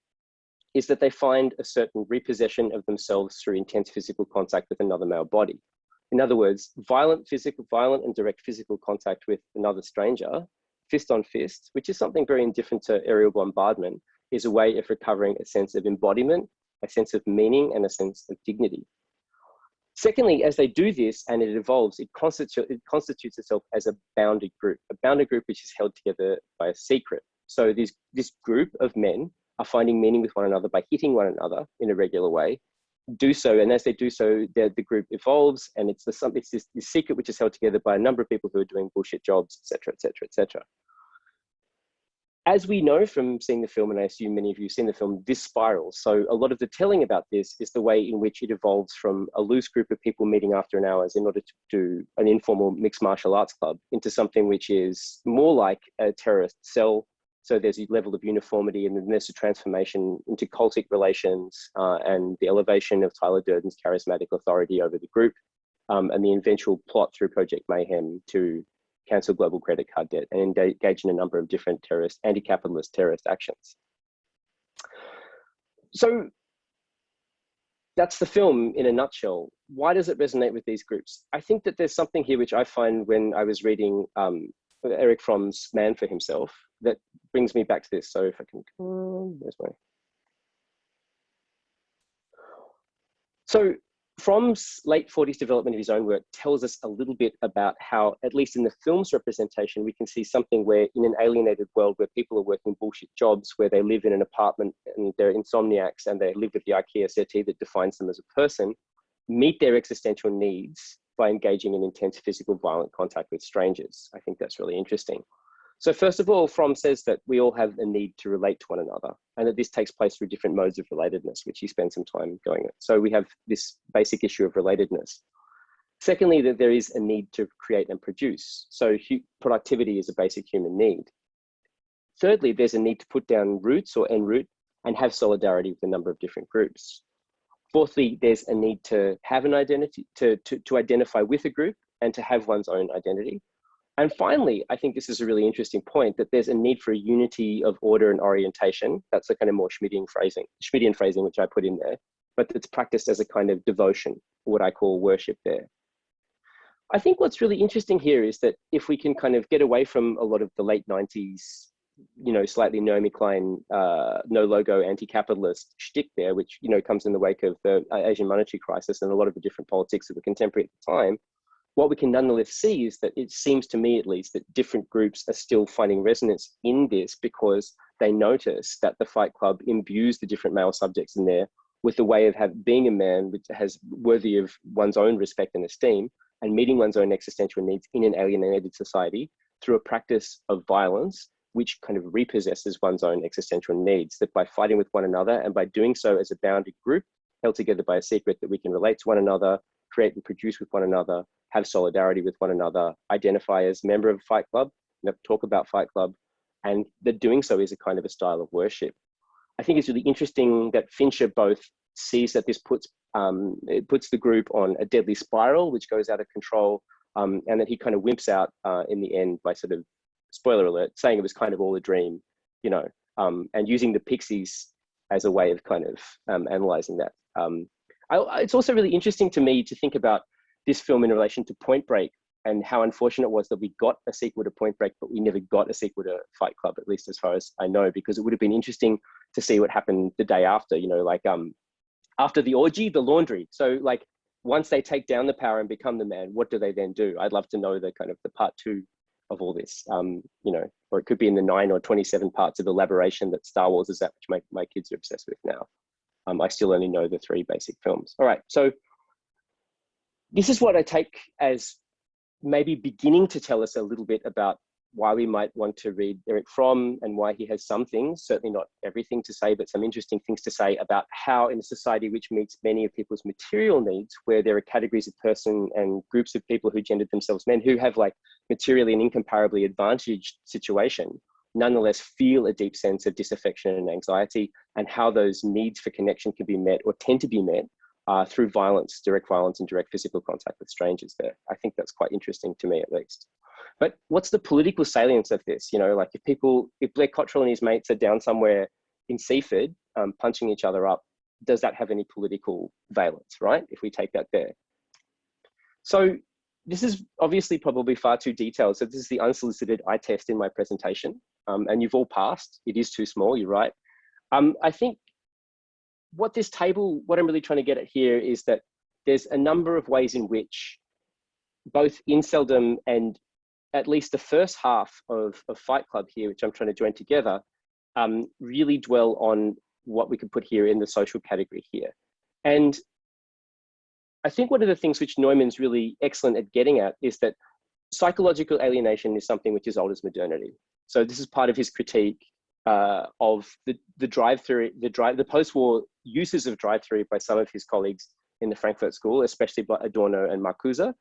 S3: is that they find a certain repossession of themselves through intense physical contact with another male body. In other words, violent and direct physical contact with another stranger, fist on fist, which is something very indifferent to aerial bombardment, is a way of recovering a sense of embodiment, a sense of meaning, and a sense of dignity. Secondly, as they do this and it evolves, it constitutes itself as a bounded group which is held together by a secret. So this group of men are finding meaning with one another by hitting one another in a regular way, do so, and as they do so, the group evolves, and it's this secret which is held together by a number of people who are doing bullshit jobs, etc., etc., etc. As we know from seeing the film, and I assume many of you have seen the film, this spirals. So a lot of the telling about this is the way in which it evolves from a loose group of people meeting after an hour in order to do an informal mixed martial arts club into something which is more like a terrorist cell. So there's a level of uniformity, and then there's a transformation into cultic relations and the elevation of Tyler Durden's charismatic authority over the group, and the eventual plot through Project Mayhem to cancel global credit card debt and engage in a number of different anti-capitalist terrorist actions. So that's the film in a nutshell. Why does it resonate with these groups? I think that there's something here which I find when I was reading Erich Fromm's Man for Himself that brings me back to this. So if I can, where's my? So Fromm's late 40s development of his own work tells us a little bit about how, at least in the film's representation, we can see something where in an alienated world where people are working bullshit jobs, where they live in an apartment and they're insomniacs and they live with the IKEA settee that defines them as a person, meet their existential needs by engaging in intense physical violent contact with strangers. I think that's really interesting. So first of all, Fromm says that we all have a need to relate to one another, and that this takes place through different modes of relatedness, which he spends some time going at. So we have this basic issue of relatedness. Secondly, that there is a need to create and produce. So productivity is a basic human need. Thirdly, there's a need to put down roots or en route and have solidarity with a number of different groups. Fourthly, there's a need to have an identity, to identify with a group and to have one's own identity. And finally, I think this is a really interesting point, that there's a need for a unity of order and orientation. That's a kind of more Schmittian phrasing, which I put in there, but it's practiced as a kind of devotion, what I call worship there. I think what's really interesting here is that if we can kind of get away from a lot of the late 90s slightly Naomi Klein, no logo anti-capitalist shtick there, which, comes in the wake of the Asian monetary crisis and a lot of the different politics that were contemporary at the time. What we can nonetheless see is that it seems to me, at least, that different groups are still finding resonance in this because they notice that the Fight Club imbues the different male subjects in there with a way of being a man which has worthy of one's own respect and esteem, and meeting one's own existential needs in an alienated society through a practice of violence, which kind of repossesses one's own existential needs, that by fighting with one another and by doing so as a bounded group, held together by a secret, that we can relate to one another, create and produce with one another, have solidarity with one another, identify as member of Fight Club, talk about Fight Club, and that doing so is a kind of a style of worship. I think it's really interesting that Fincher both sees that this puts the group on a deadly spiral, which goes out of control, and that he kind of wimps out in the end by sort of, spoiler alert, saying it was kind of all a dream, and using the pixies as a way of kind of analyzing that. It's also really interesting to me to think about this film in relation to Point Break, and how unfortunate it was that we got a sequel to Point Break, but we never got a sequel to Fight Club, at least as far as I know, because it would have been interesting to see what happened the day after, after the orgy, the laundry. So like, once they take down the power and become the man, what do they then do? I'd love to know the kind of the part 2 of all this, or it could be in the 9 or 27 parts of elaboration that Star Wars is at, which my kids are obsessed with now. I still only know the 3 basic films. All right, so this is what I take as maybe beginning to tell us a little bit about why we might want to read Erich Fromm, and why he has some things, certainly not everything to say, but some interesting things to say about how in a society which meets many of people's material needs, where there are categories of person and groups of people who gendered themselves men, who have like materially and incomparably advantaged situation, nonetheless feel a deep sense of disaffection and anxiety, and how those needs for connection can be met, or tend to be met, through violence, direct violence and direct physical contact with strangers there. I think that's quite interesting to me, at least. But what's the political salience of this? Like if Blair Cottrell and his mates are down somewhere in Seaford, punching each other up, does that have any political valence, right? If we take that there. So this is obviously probably far too detailed. So this is the unsolicited eye test in my presentation, and you've all passed. It is too small, you're right. I think what I'm really trying to get at here is that there's a number of ways in which both inceldom and at least the first half of Fight Club here, which I'm trying to join together, really dwell on what we could put here in the social category here. And I think one of the things which Neumann's really excellent at getting at is that psychological alienation is something which is old as modernity. So this is part of his critique of the drive theory, the post-war uses of drive theory by some of his colleagues in the Frankfurt School, especially by Adorno and Marcuse,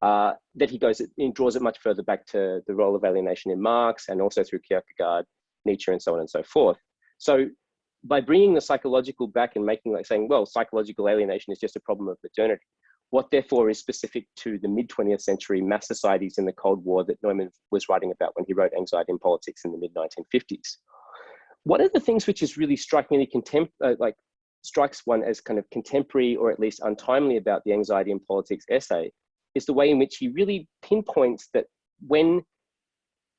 S3: that he draws it much further back to the role of alienation in Marx, and also through Kierkegaard, Nietzsche, and so on and so forth. So by bringing the psychological back and saying, well, psychological alienation is just a problem of modernity, what therefore is specific to the mid-20th century mass societies in the Cold War that Neumann was writing about when he wrote Anxiety and Politics in the mid-1950s. One of the things which is really strikingly strikes one as kind of contemporary, or at least untimely, about the Anxiety and Politics essay is the way in which he really pinpoints that when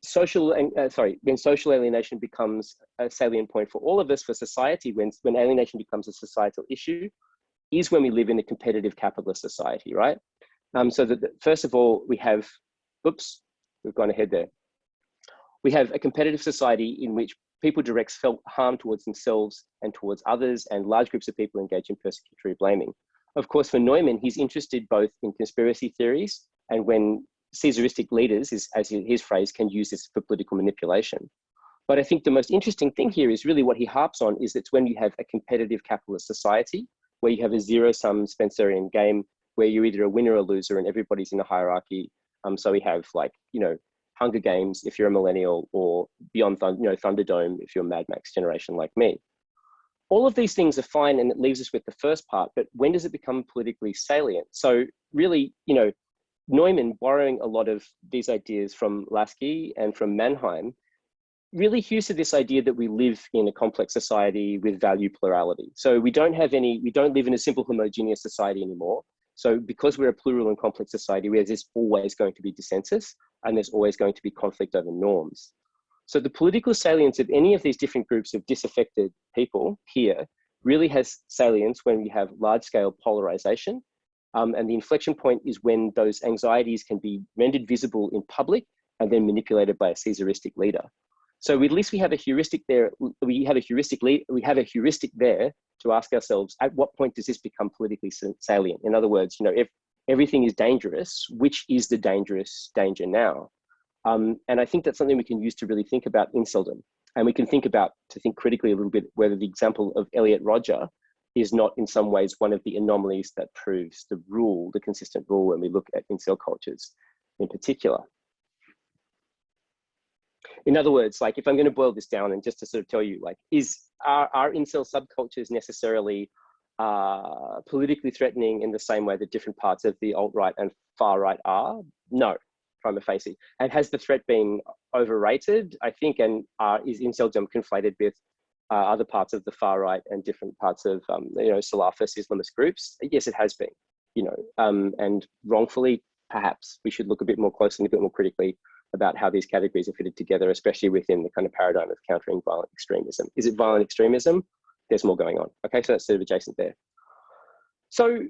S3: social alienation becomes a salient point for all of us, for society, when alienation becomes a societal issue, is when we live in a competitive capitalist society, right? So that first of all, we have, oops, we've gone ahead there. We have a competitive society in which people direct harm towards themselves and towards others, and large groups of people engage in persecutory blaming. Of course, for Neumann, he's interested both in conspiracy theories and when Caesaristic leaders, as his phrase, can use this for political manipulation. But I think the most interesting thing here is really what he harps on, is it's when you have a competitive capitalist society, where you have a zero-sum Spencerian game, where you're either a winner or a loser and everybody's in a hierarchy. So we have Hunger Games if you're a millennial, or Beyond Thunderdome if you're a Mad Max generation like me. All of these things are fine, and it leaves us with the first part, but when does it become politically salient? So really, Neumann, borrowing a lot of these ideas from Lasky and from Mannheim, really hews to this idea that we live in a complex society with value plurality. So we don't live in a simple homogeneous society anymore. So because we're a plural and complex society, there's always going to be dissensus, and there's always going to be conflict over norms. So the political salience of any of these different groups of disaffected people here really has salience when we have large-scale polarization. And the inflection point is when those anxieties can be rendered visible in public and then manipulated by a Caesaristic leader. So at least we have a heuristic there. We have a heuristic there to ask ourselves, at what point does this become politically salient? In other words, you know, if everything is dangerous, which is the dangerous danger now? And I think that's something we can use to really think about inceldom. And we can think critically a little bit whether the example of Elliot Rodger is not in some ways one of the anomalies that proves the rule, the consistent rule when we look at incel cultures in particular. In other words, like if I'm going to boil this down and just to sort of tell you, like, are incel subcultures necessarily politically threatening in the same way that different parts of the alt-right and far-right are? No, prima facie. And has the threat been overrated, I think, and is inceldom conflated with other parts of the far-right and different parts of, you know, Salafist Islamist groups? Yes, it has been, you know, and wrongfully, perhaps we should look a bit more closely and a bit more critically about how these categories are fitted together, especially within the kind of paradigm of countering violent extremism. Is it violent extremism? There's more going on. Okay, so that's sort of adjacent there. So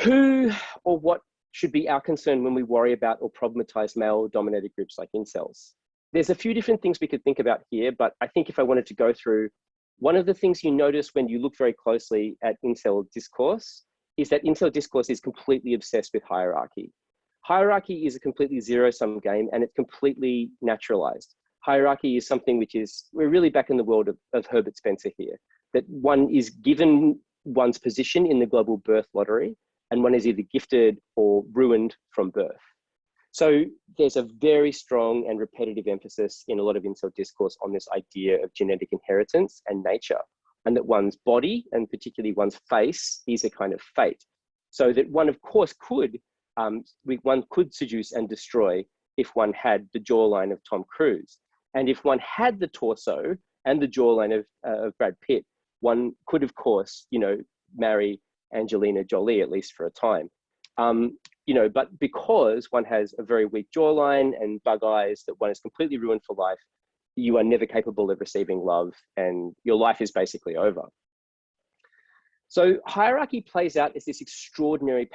S3: who or what should be our concern when we worry about or problematize male-dominated groups like incels? There's a few different things we could think about here, but I think if I wanted to go through, one of the things you notice when you look very closely at incel discourse is that incel discourse is completely obsessed with hierarchy. Hierarchy is a completely zero-sum game, and it's completely naturalized. Hierarchy is something which is, we're really back in the world of Herbert Spencer here, that one is given one's position in the global birth lottery, and one is either gifted or ruined from birth. So there's a very strong and repetitive emphasis in a lot of incel discourse on this idea of genetic inheritance and nature, and that one's body, and particularly one's face, is a kind of fate. So that one, of course, one could seduce and destroy if one had the jawline of Tom Cruise. And if one had the torso and the jawline of Brad Pitt, one could, of course, you know, marry Angelina Jolie, at least for a time. You know, but because one has a very weak jawline and bug eyes, that one is completely ruined for life, you are never capable of receiving love, and your life is basically over. So hierarchy plays out as this extraordinary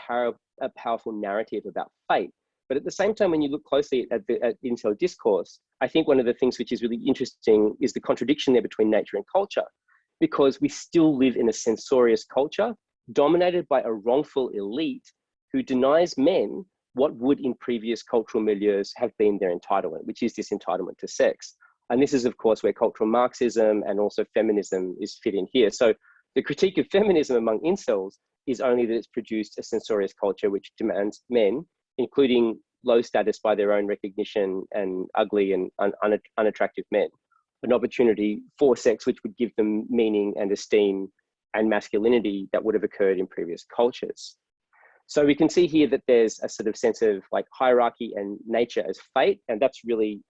S3: powerful narrative about fate. But at the same time, when you look closely at incel discourse, I think one of the things which is really interesting is the contradiction there between nature and culture, because we still live in a censorious culture dominated by a wrongful elite who denies men what would in previous cultural milieus have been their entitlement, which is this entitlement to sex. And this is, of course, where cultural Marxism and also feminism is fit in here. So the critique of feminism among incels is only that it's produced a censorious culture which demands men, including low status by their own recognition and ugly and unattractive men, an opportunity for sex which would give them meaning and esteem and masculinity that would have occurred in previous cultures. So we can see here that there's a sort of sense of like hierarchy and nature as fate. And that's really,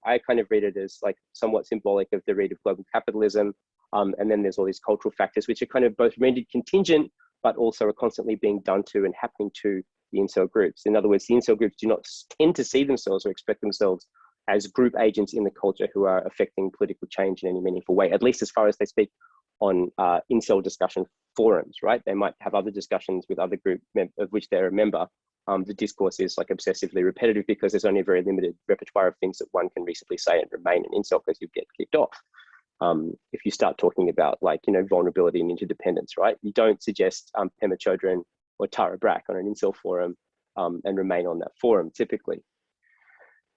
S3: I kind of read it as like somewhat symbolic of the read of global capitalism. And then there's all these cultural factors, which are kind of both rendered contingent, but also are constantly being done to and happening to the incel groups. In other words, the incel groups do not tend to see themselves or expect themselves as group agents in the culture who are affecting political change in any meaningful way, at least as far as they speak on incel discussion forums, right? They might have other discussions with other group of which they're a member. The discourse is like obsessively repetitive because there's only a very limited repertoire of things that one can reasonably say and remain an incel because you get kicked off. If you start talking about like, you know, vulnerability and interdependence, right? You don't suggest Pema Chodron or Tara Brach on an incel forum and remain on that forum typically.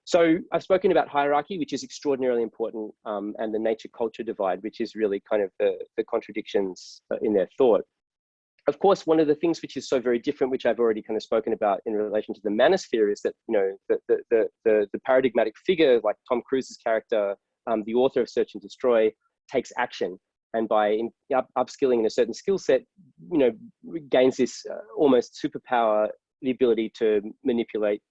S3: So I've spoken about hierarchy, which is extraordinarily important, and the nature-culture divide, which is really kind of the contradictions in their thought. Of course, one of the things which is so very different, which I've already kind of spoken about in relation to the manosphere, is that, you know, the paradigmatic figure like Tom Cruise's character, the author of Search and Destroy, takes action, and by upskilling in a certain skill set, you know, gains this almost superpower, the ability to manipulate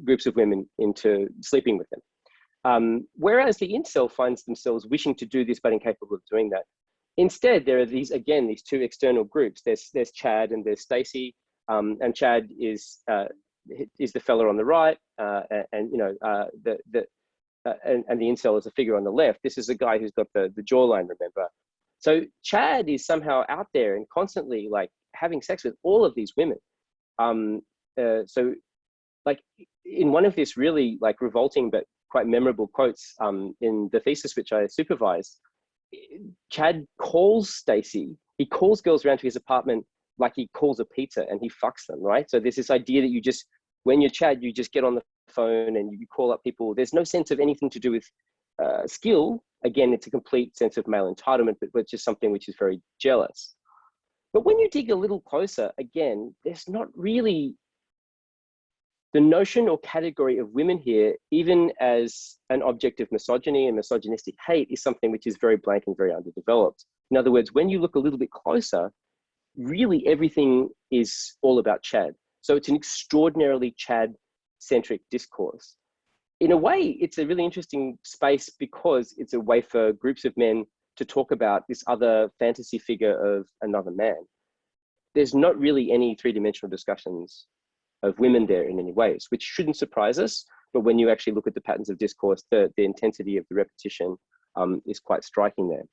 S3: groups of women into sleeping with them. Whereas the incel finds themselves wishing to do this but incapable of doing that. Instead, there are these two external groups. There's Chad and there's Stacy, and Chad is the fella on the right, and you know and the incel is a figure on the left. This is a guy who's got the jawline, remember? So Chad is somehow out there and constantly like having sex with all of these women. So like in one of these really like revolting but quite memorable quotes in the thesis which I supervised, Chad calls Stacy, he calls girls around to his apartment like he calls a pizza, and he fucks them, right? So there's this idea that you just, when you're Chad, you just get on the phone and you call up people. There's no sense of anything to do with skill. Again, it's a complete sense of male entitlement, but just something which is very jealous. But when you dig a little closer, again, there's not really the notion or category of women here, even as an object of misogyny and misogynistic hate, is something which is very blank and very underdeveloped. In other words, when you look a little bit closer, really everything is all about Chad. So it's an extraordinarily Chad-centric discourse. In a way, it's a really interesting space because it's a way for groups of men to talk about this other fantasy figure of another man. There's not really any three-dimensional discussions of women there in any ways, which shouldn't surprise us. But when you actually look at the patterns of discourse, the intensity of the repetition is quite striking there.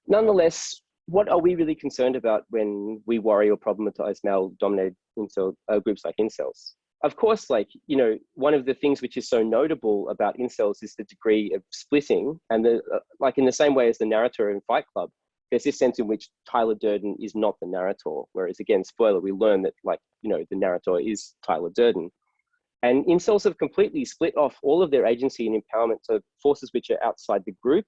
S3: Nonetheless, what are we really concerned about when we worry or problematize male-dominated groups like incels? Of course, like, you know, one of the things which is so notable about incels is the degree of splitting, and like in the same way as the narrator in Fight Club, there's this sense in which Tyler Durden is not the narrator, whereas again, spoiler, we learn that, like, you know, the narrator is Tyler Durden. And incels have completely split off all of their agency and empowerment to forces which are outside the group,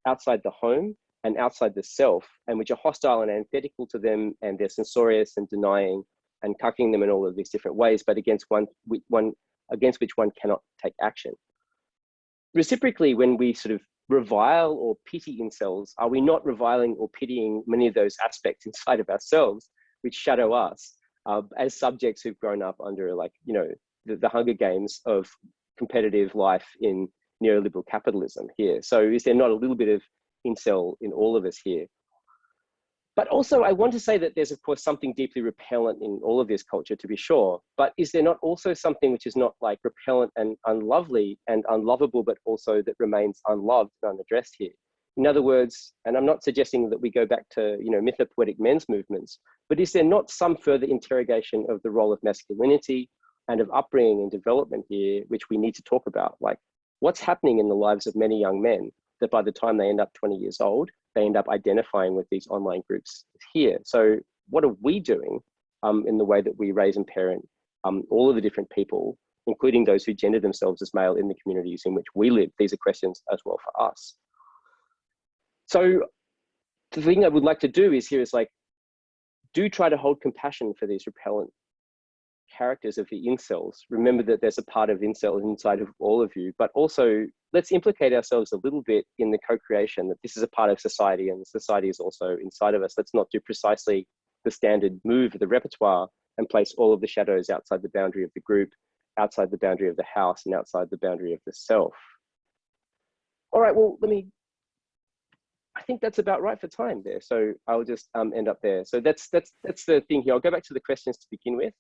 S3: outside the home, and outside the self, and which are hostile and antithetical to them, and they're censorious and denying and cucking them in all of these different ways, but against which one cannot take action. Reciprocally, when we sort of revile or pity incels, are we not reviling or pitying many of those aspects inside of ourselves which shadow us as subjects who've grown up under, like, you know, the Hunger Games of competitive life in neoliberal capitalism here? So is there not a little bit of incel in all of us here? But also, I want to say that there's, of course, something deeply repellent in all of this culture, to be sure. But is there not also something which is not like repellent and unlovely and unlovable, but also that remains unloved and unaddressed here? In other words, and I'm not suggesting that we go back to, you know, mythopoetic men's movements, but is there not some further interrogation of the role of masculinity and of upbringing and development here, which we need to talk about? Like, what's happening in the lives of many young men that by the time they end up 20 years old, they end up identifying with these online groups here? So what are we doing in the way that we raise and parent all of the different people, including those who gender themselves as male in the communities in which we live? These are questions as well for us. So the thing I would like to do is like, do try to hold compassion for these repellent characters of the incels. Remember that there's a part of incel inside of all of you, but also let's implicate ourselves a little bit in the co-creation, that this is a part of society and society is also inside of us. Let's not do precisely the standard move of the repertoire and place all of the shadows outside the boundary of the group, outside the boundary of the house, and outside the boundary of the self. All right, well, I think that's about right for time there. So I'll just end up there. So that's the thing here. I'll go back to the questions to begin with.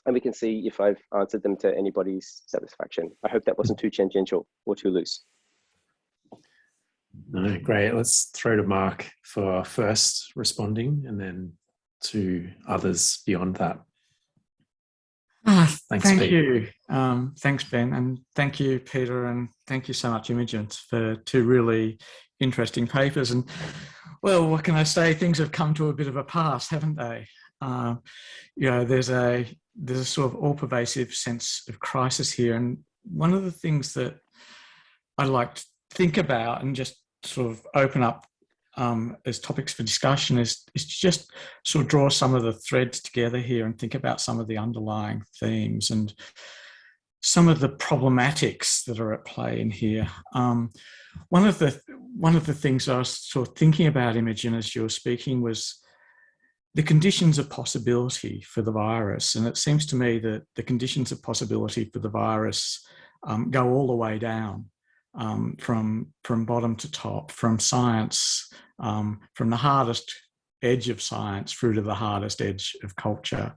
S3: And we can see if I've answered them to anybody's satisfaction. I hope that wasn't too tangential or too loose.
S1: No, great. Let's throw to Mark for first responding and then to others beyond that. Thanks,
S4: thank
S1: Pete.
S4: you. Thanks, Ben. And thank you, Peter. And thank you so much, Imogen, for two really interesting papers. And well, what can I say? Things have come to a bit of a pass, haven't they? You know, there's a sort of all-pervasive sense of crisis here. And one of the things that I like to think about and just sort of open up as topics for discussion is just sort of draw some of the threads together here and think about some of the underlying themes and some of the problematics that are at play in here. One of the things I was sort of thinking about, Imogen, as you were speaking, was the conditions of possibility for the virus. And it seems to me that the conditions of possibility for the virus go all the way down, from bottom to top, from science, from the hardest edge of science through to the hardest edge of culture.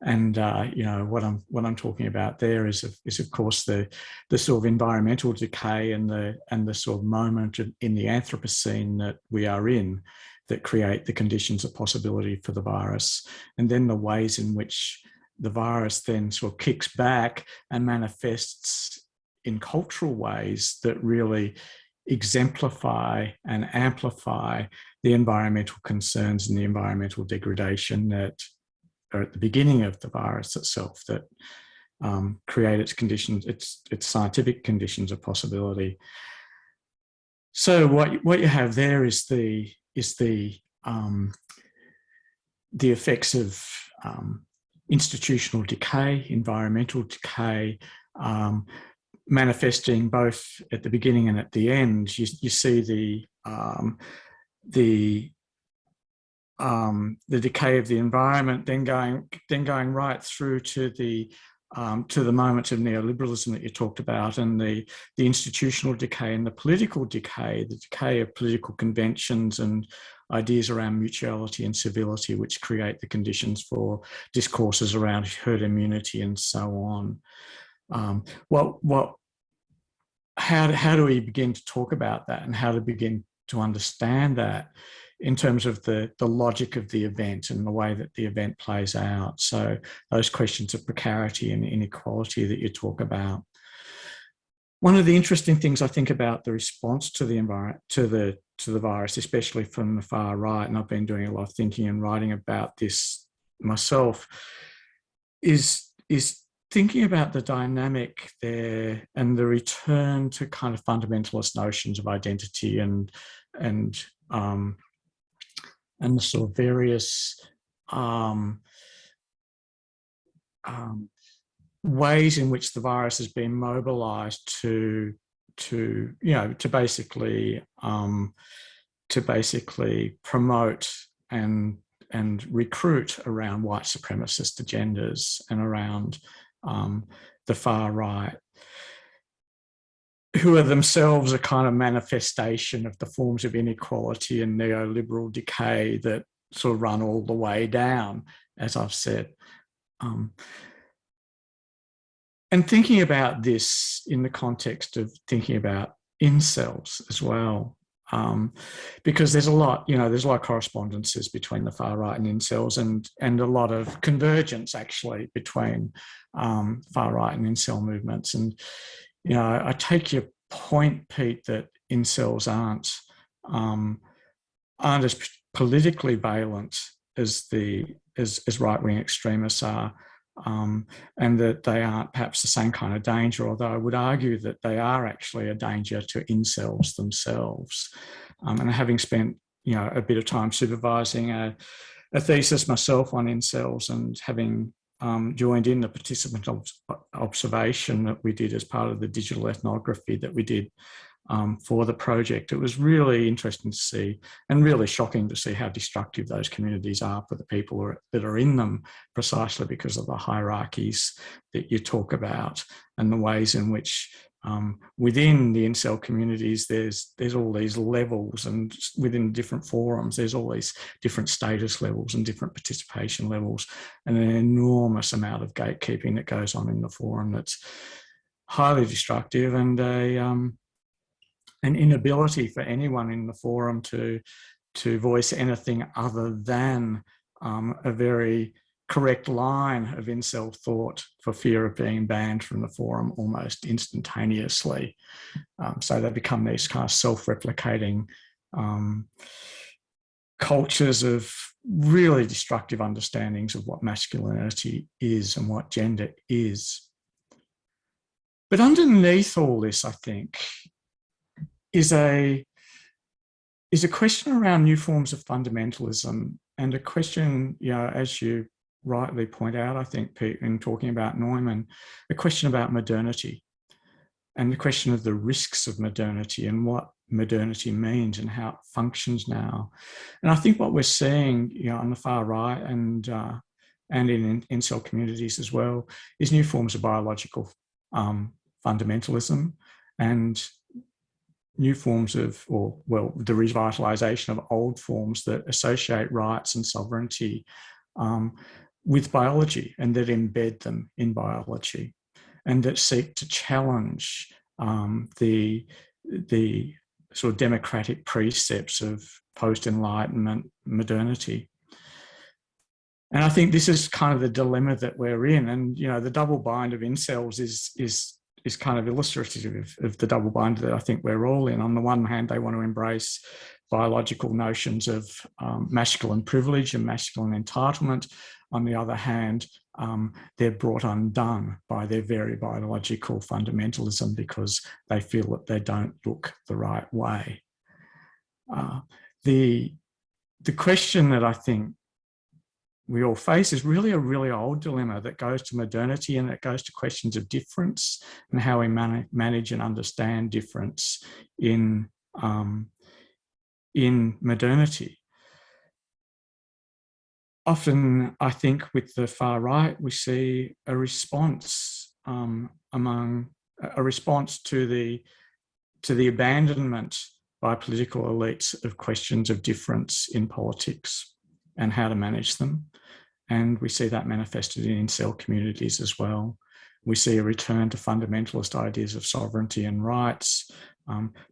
S4: And you know, what I'm talking about there is of course the sort of environmental decay and the sort of moment in the Anthropocene that we are in that create the conditions of possibility for the virus, and then the ways in which the virus then sort of kicks back and manifests in cultural ways that really exemplify and amplify the environmental concerns and the environmental degradation that are at the beginning of the virus itself, that create its conditions, its scientific conditions of possibility. So what you have there is the effects of institutional decay, environmental decay, manifesting both at the beginning and at the end. You see the decay of the environment, then going right through to the moments of neoliberalism that you talked about, and the institutional decay and the political decay, the decay of political conventions and ideas around mutuality and civility, which create the conditions for discourses around herd immunity and so on. How do we begin to talk about that, and how to begin to understand that in terms of the logic of the event and the way that the event plays out? So those questions of precarity and inequality that you talk about. One of the interesting things I think about the response to the environment, to the virus, especially from the far right, and I've been doing a lot of thinking and writing about this myself, is thinking about the dynamic there and the return to kind of fundamentalist notions of identity and the sort of various ways in which the virus has been mobilized to basically promote and recruit around white supremacist agendas and around the far right, who are themselves a kind of manifestation of the forms of inequality and neoliberal decay that sort of run all the way down, as I've said. And thinking about this in the context of thinking about incels as well, because there's a lot of correspondences between the far right and incels, and a lot of convergence actually between far right and incel movements. And I take your point, Pete, that incels aren't as politically valent as right-wing extremists are, and that they aren't perhaps the same kind of danger, although I would argue that they are actually a danger to incels themselves. And having spent a bit of time supervising a thesis myself on incels, and having joined in the participant observation that we did as part of the digital ethnography that we did for the project, it was really interesting to see, and really shocking to see, how destructive those communities are for the people that are in them, precisely because of the hierarchies that you talk about, and the ways in which within the incel communities there's all these levels, and within different forums there's all these different status levels and different participation levels, and an enormous amount of gatekeeping that goes on in the forum that's highly destructive, and an inability for anyone in the forum to voice anything other than a very correct line of incel thought, for fear of being banned from the forum almost instantaneously. So they become these kind of self-replicating cultures of really destructive understandings of what masculinity is and what gender is. But underneath all this, I think, is a question around new forms of fundamentalism, and a question, as you rightly point out, I think, Pete, in talking about Neumann, a question about modernity, and the question of the risks of modernity and what modernity means and how it functions now. And I think what we're seeing, on the far right and in incel communities as well, is new forms of biological fundamentalism, and new forms of, the revitalisation of old forms that associate rights and sovereignty with biology and that embed them in biology and that seek to challenge the sort of democratic precepts of post-Enlightenment modernity. And I think this is kind of the dilemma that we're in. And, you know, the double bind of incels is kind of illustrative of the double bind that I think we're all in. On the one hand, they want to embrace biological notions of masculine privilege and masculine entitlement. On the other hand, they're brought undone by their very biological fundamentalism because they feel that they don't look the right way. The question that I think we all face is really a really old dilemma that goes to modernity, and it goes to questions of difference and how we manage and understand difference in modernity. Often, I think with the far right, we see a response to the abandonment by political elites of questions of difference in politics and how to manage them. And we see that manifested in incel communities as well. We see a return to fundamentalist ideas of sovereignty and rights,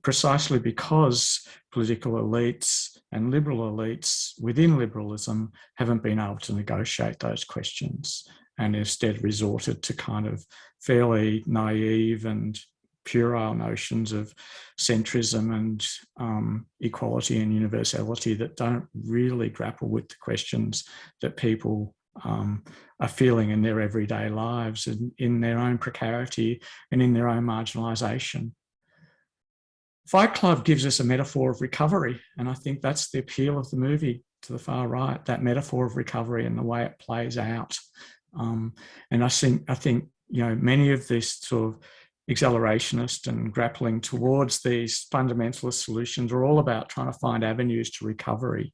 S4: precisely because political elites and liberal elites within liberalism haven't been able to negotiate those questions and instead resorted to kind of fairly naive and puerile notions of centrism and equality and universality that don't really grapple with the questions that people are feeling in their everyday lives and in their own precarity and in their own marginalisation. Fight Club gives us a metaphor of recovery, and I think that's the appeal of the movie to the far right, that metaphor of recovery and the way it plays out. And I think you know, many of these sort of accelerationist and grappling towards these fundamentalist solutions are all about trying to find avenues to recovery.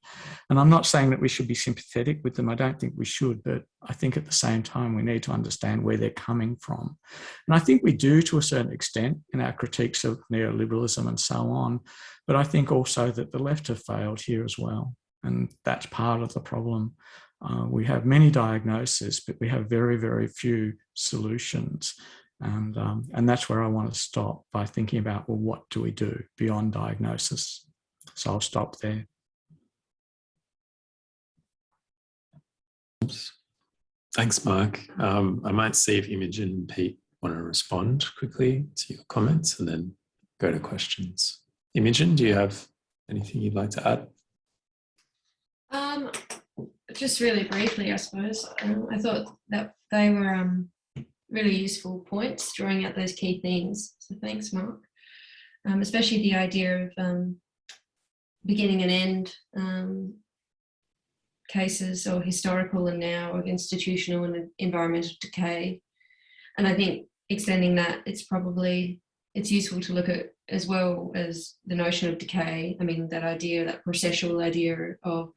S4: And I'm not saying that we should be sympathetic with them. I don't think we should, but I think at the same time, we need to understand where they're coming from. And I think we do to a certain extent in our critiques of neoliberalism and so on. But I think also that the left have failed here as well. And that's part of the problem. We have many diagnoses, but we have very, very few solutions. And that's where I want to stop by thinking about, well, what do we do beyond diagnosis? So I'll stop there.
S1: Thanks, Mark. I might see if Imogen and Pete want to respond quickly to your comments and then go to questions. Imogen, do you have anything you'd like to add?
S2: Just really briefly, I suppose. I thought that they were really useful points, drawing out those key themes. So thanks, Mark. Especially the idea of beginning and end cases, or historical and now, of institutional and environmental decay. And I think extending that, it's useful to look at as well as the notion of decay. I mean, that idea, that processual idea of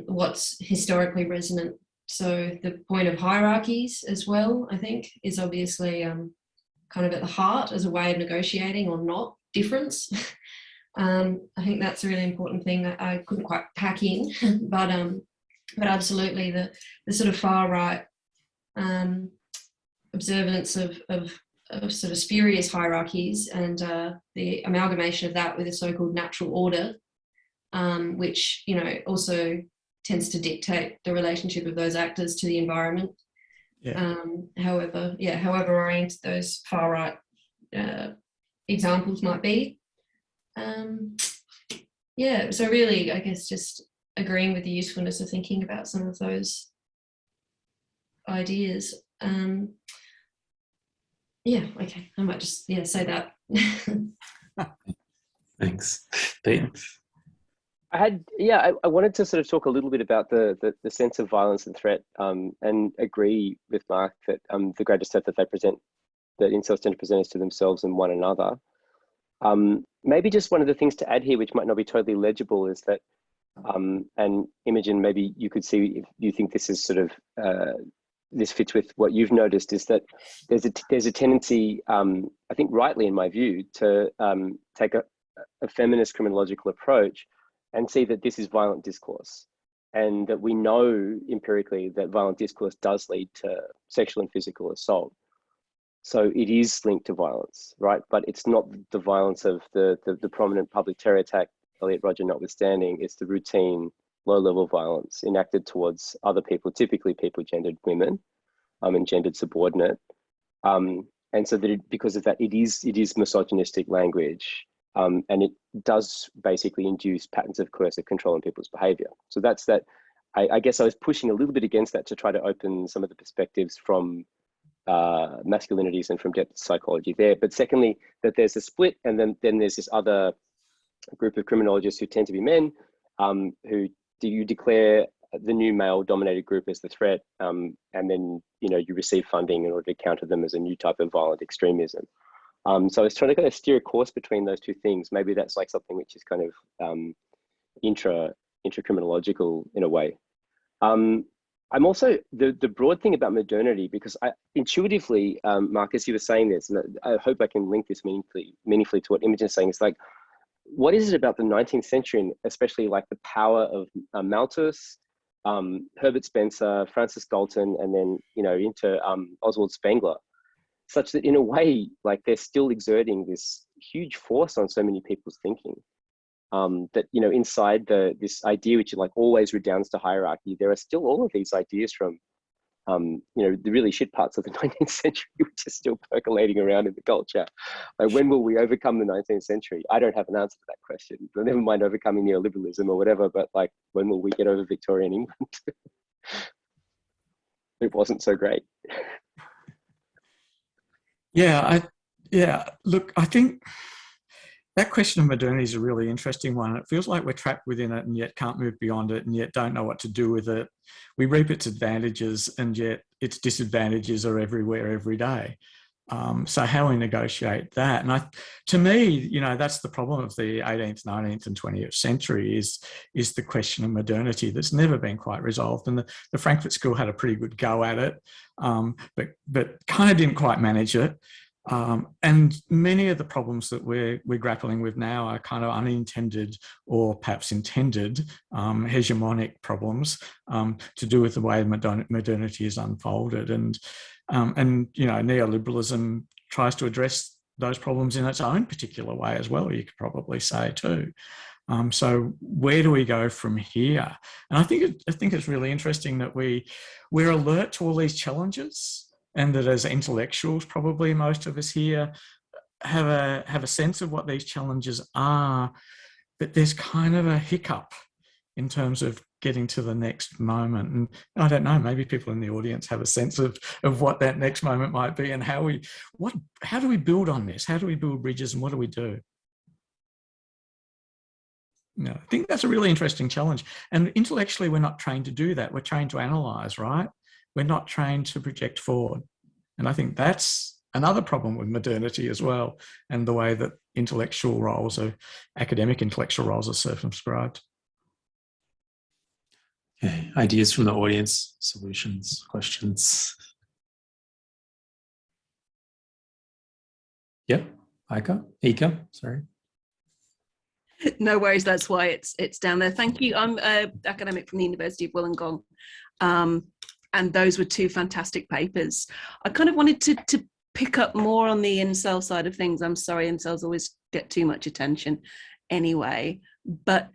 S2: what's historically resonant. So the point of hierarchies as well, I think, is obviously kind of at the heart as a way of negotiating or not difference. I think that's a really important thing that I couldn't quite pack in, but absolutely the sort of far right observance of sort of spurious hierarchies and the amalgamation of that with a so-called natural order, which, you know, also tends to dictate the relationship of those actors to the environment. Yeah. However oriented those far right examples might be. So really, I guess just agreeing with the usefulness of thinking about some of those ideas. Okay, I might just say that.
S1: Thanks. Pete?
S3: I wanted to sort of talk a little bit about the sense of violence and threat, and agree with Mark that the greatest threat that incels tend to present is to themselves and one another. Maybe just one of the things to add here, which might not be totally legible, is that, and Imogen, maybe you could see if you think this is sort of this fits with what you've noticed, is that there's a tendency, I think rightly in my view, to take a feminist criminological approach and see that this is violent discourse. and that we know empirically that violent discourse does lead to sexual and physical assault. So it is linked to violence, right? But it's not the violence of the prominent public terror attack, Elliot Rodger notwithstanding. It's the routine, low-level violence enacted towards other people, typically people gendered women, and gendered subordinate. And so that because of that, it is misogynistic language, and it does basically induce patterns of coercive control in people's behavior. So that's that. I guess I was pushing a little bit against that to try to open some of the perspectives from masculinities and from depth psychology there. But secondly, that there's a split, and then there's this other group of criminologists who tend to be men, who you declare the new male-dominated group as the threat, and then you receive funding in order to counter them as a new type of violent extremism. So I was trying to kind of steer a course between those two things. Maybe that's like something which is kind of intra-criminological in a way. I'm also the broad thing about modernity, because intuitively, Marcus, you were saying this, and I hope I can link this meaningfully to what Imogen is saying. It's like, what is it about the 19th century, and especially like the power of Malthus, Herbert Spencer, Francis Galton, and then into Oswald Spengler, such that in a way, like they're still exerting this huge force on so many people's thinking. That inside this idea which like always redounds to hierarchy, there are still all of these ideas from the really shit parts of the 19th century which are still percolating around in the culture. Like, when will we overcome the 19th century? I don't have an answer to that question. Never mind overcoming neoliberalism or whatever, but like, when will we get over Victorian England? It wasn't so great.
S4: Look, I think that question of modernity is a really interesting one. It feels like we're trapped within it and yet can't move beyond it, and yet don't know what to do with it. We reap its advantages, and yet its disadvantages are everywhere, every day. So how we negotiate that? And to me, that's the problem of the 18th, 19th and 20th century is the question of modernity that's never been quite resolved. And the Frankfurt School had a pretty good go at it, but kind of didn't quite manage it. And many of the problems that we're grappling with now are kind of unintended or perhaps intended hegemonic problems to do with the way modernity is unfolded. And neoliberalism tries to address those problems in its own particular way as well, you could probably say too. So where do we go from here? And I think it's really interesting that we're alert to all these challenges, and that as intellectuals, probably most of us here have a sense of what these challenges are, but there's kind of a hiccup in terms of getting to the next moment. And I don't know, maybe people in the audience have a sense of what that next moment might be, and how do we build on this? How do we build bridges, and what do we do? I think that's a really interesting challenge. And intellectually, we're not trained to do that. We're trained to analyze, right? We're not trained to project forward. And I think that's another problem with modernity as well, and the way that academic intellectual roles are circumscribed.
S1: Okay, ideas from the audience, solutions, questions. Yep, Ika, sorry.
S5: No worries, that's why it's down there. Thank you. I'm an academic from the University of Wollongong, and those were two fantastic papers. I kind of wanted to pick up more on the incel side of things. I'm sorry, incels always get too much attention anyway, but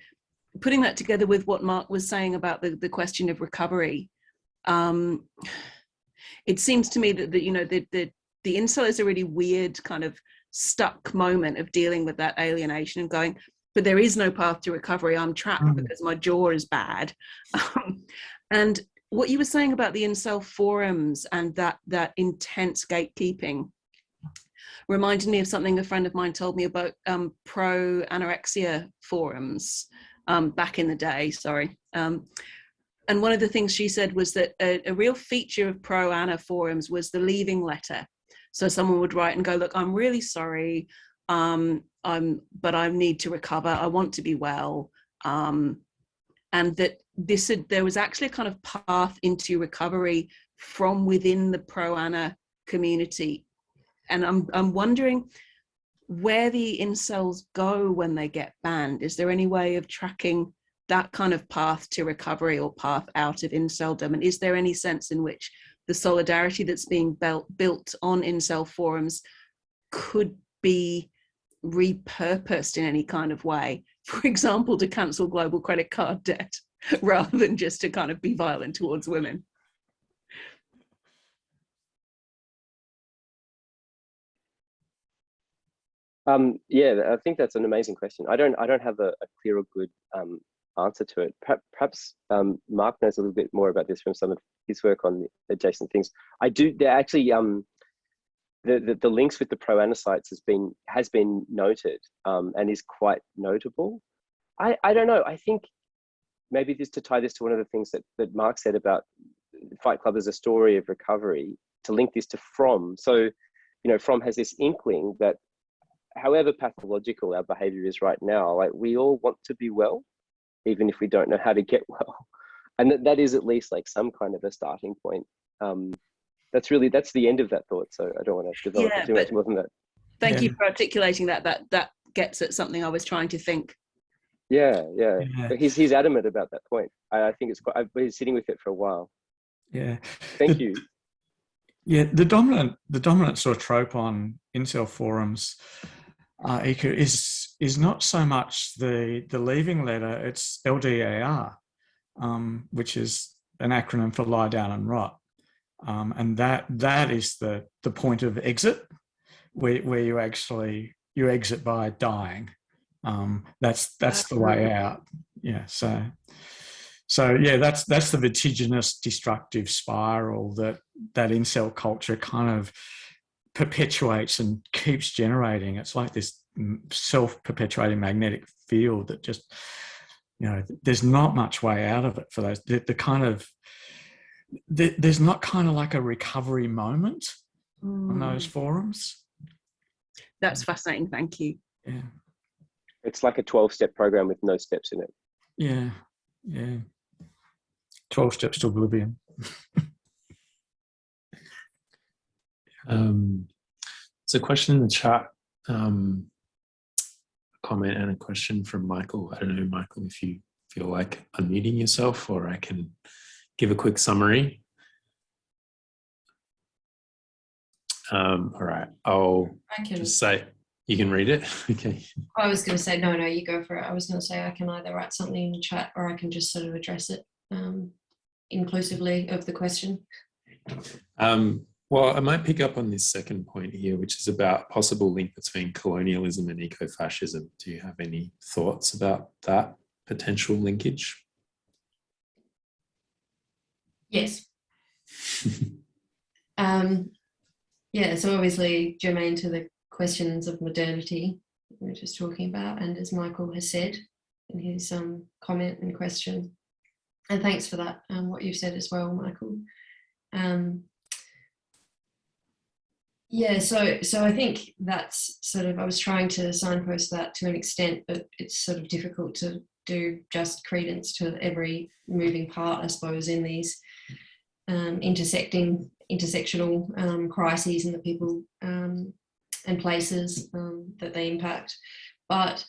S5: putting that together with what Mark was saying about the question of recovery, it seems to me that the incel is a really weird kind of stuck moment of dealing with that alienation and going, but there is no path to recovery. I'm trapped because my jaw is bad. And what you were saying about the incel forums and that intense gatekeeping reminded me of something a friend of mine told me about pro-anorexia forums back in the day, and one of the things she said was that a real feature of pro-ana forums was the leaving letter. So someone would write and go, look, I'm really sorry, but I need to recover. I want to be well. And that there was actually a kind of path into recovery from within the pro-ana community. And I'm wondering where the incels go when they get banned. Is there any way of tracking that kind of path to recovery or path out of inceldom? And is there any sense in which the solidarity that's being built on incel forums could be repurposed in any kind of way? For example, to cancel global credit card debt rather than just to kind of be violent towards women?
S3: Yeah, I think that's an amazing question. I don't have a clear or good answer to it. Perhaps Mark knows a little bit more about this from some of his work on the adjacent things. I do. They're actually the links with the pro-anasites has been noted and is quite notable. I don't know. I think maybe just to tie this to one of the things that Mark said about Fight Club as a story of recovery, to link this to Fromm. So, Fromm has this inkling that however pathological our behavior is right now, like we all want to be well, even if we don't know how to get well. And that is at least like some kind of a starting point. That's the end of that thought. So I don't want to develop too much more than that.
S5: Thank you for articulating that. That gets at something I was trying to think.
S3: Yeah. But he's adamant about that point. I think it's quite, I've been sitting with it for a while.
S4: Yeah.
S3: Thank you.
S4: Yeah, the dominant sort of trope on incel forums, eco, is not so much the leaving letter, it's LDAR, which is an acronym for lie down and rot. And that is the point of exit, where you exit by dying. That's the way out. Yeah. So yeah, that's the vertiginous destructive spiral that incel culture kind of perpetuates and keeps generating. It's like this self-perpetuating magnetic field that just, there's not much way out of it for those. There's not kind of like a recovery moment on those forums.
S5: That's fascinating. Thank you.
S4: Yeah.
S3: It's like a 12-step program with no steps in it.
S4: Yeah. 12 steps to oblivion.
S1: There's a question in the chat, a comment and a question from Michael. I don't know, Michael, if you feel like unmuting yourself, or I can give a quick summary. All right, I can just say, you can read it. Okay.
S2: I was going to say, no, you go for it. I was going to say I can either write something in the chat or I can just sort of address it inclusively of the question.
S1: Well, I might pick up on this second point here, which is about possible link between colonialism and eco-fascism. Do you have any thoughts about that potential linkage?
S2: Yes. Yeah, so obviously germane to the questions of modernity we were just talking about, and as Michael has said in his comment and question, and thanks for that, what you've said as well, Michael. Yeah, so I think that's sort of, I was trying to signpost that to an extent, but it's sort of difficult to do just credence to every moving part, I suppose, in these intersectional crises and the people and places that they impact. But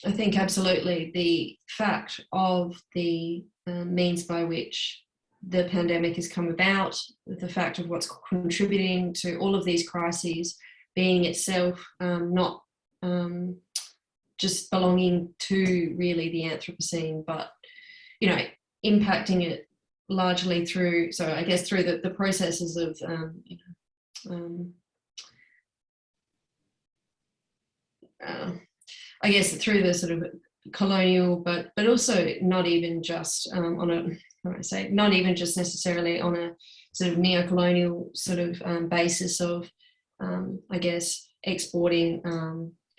S2: I think absolutely the fact of the means by which the pandemic has come about, the fact of what's contributing to all of these crises being itself not just belonging to really the Anthropocene, but, impacting it largely through, so I guess through the processes of, I guess through the sort of colonial, but also not even just not even just necessarily on a sort of neo-colonial sort of basis of, I guess, exporting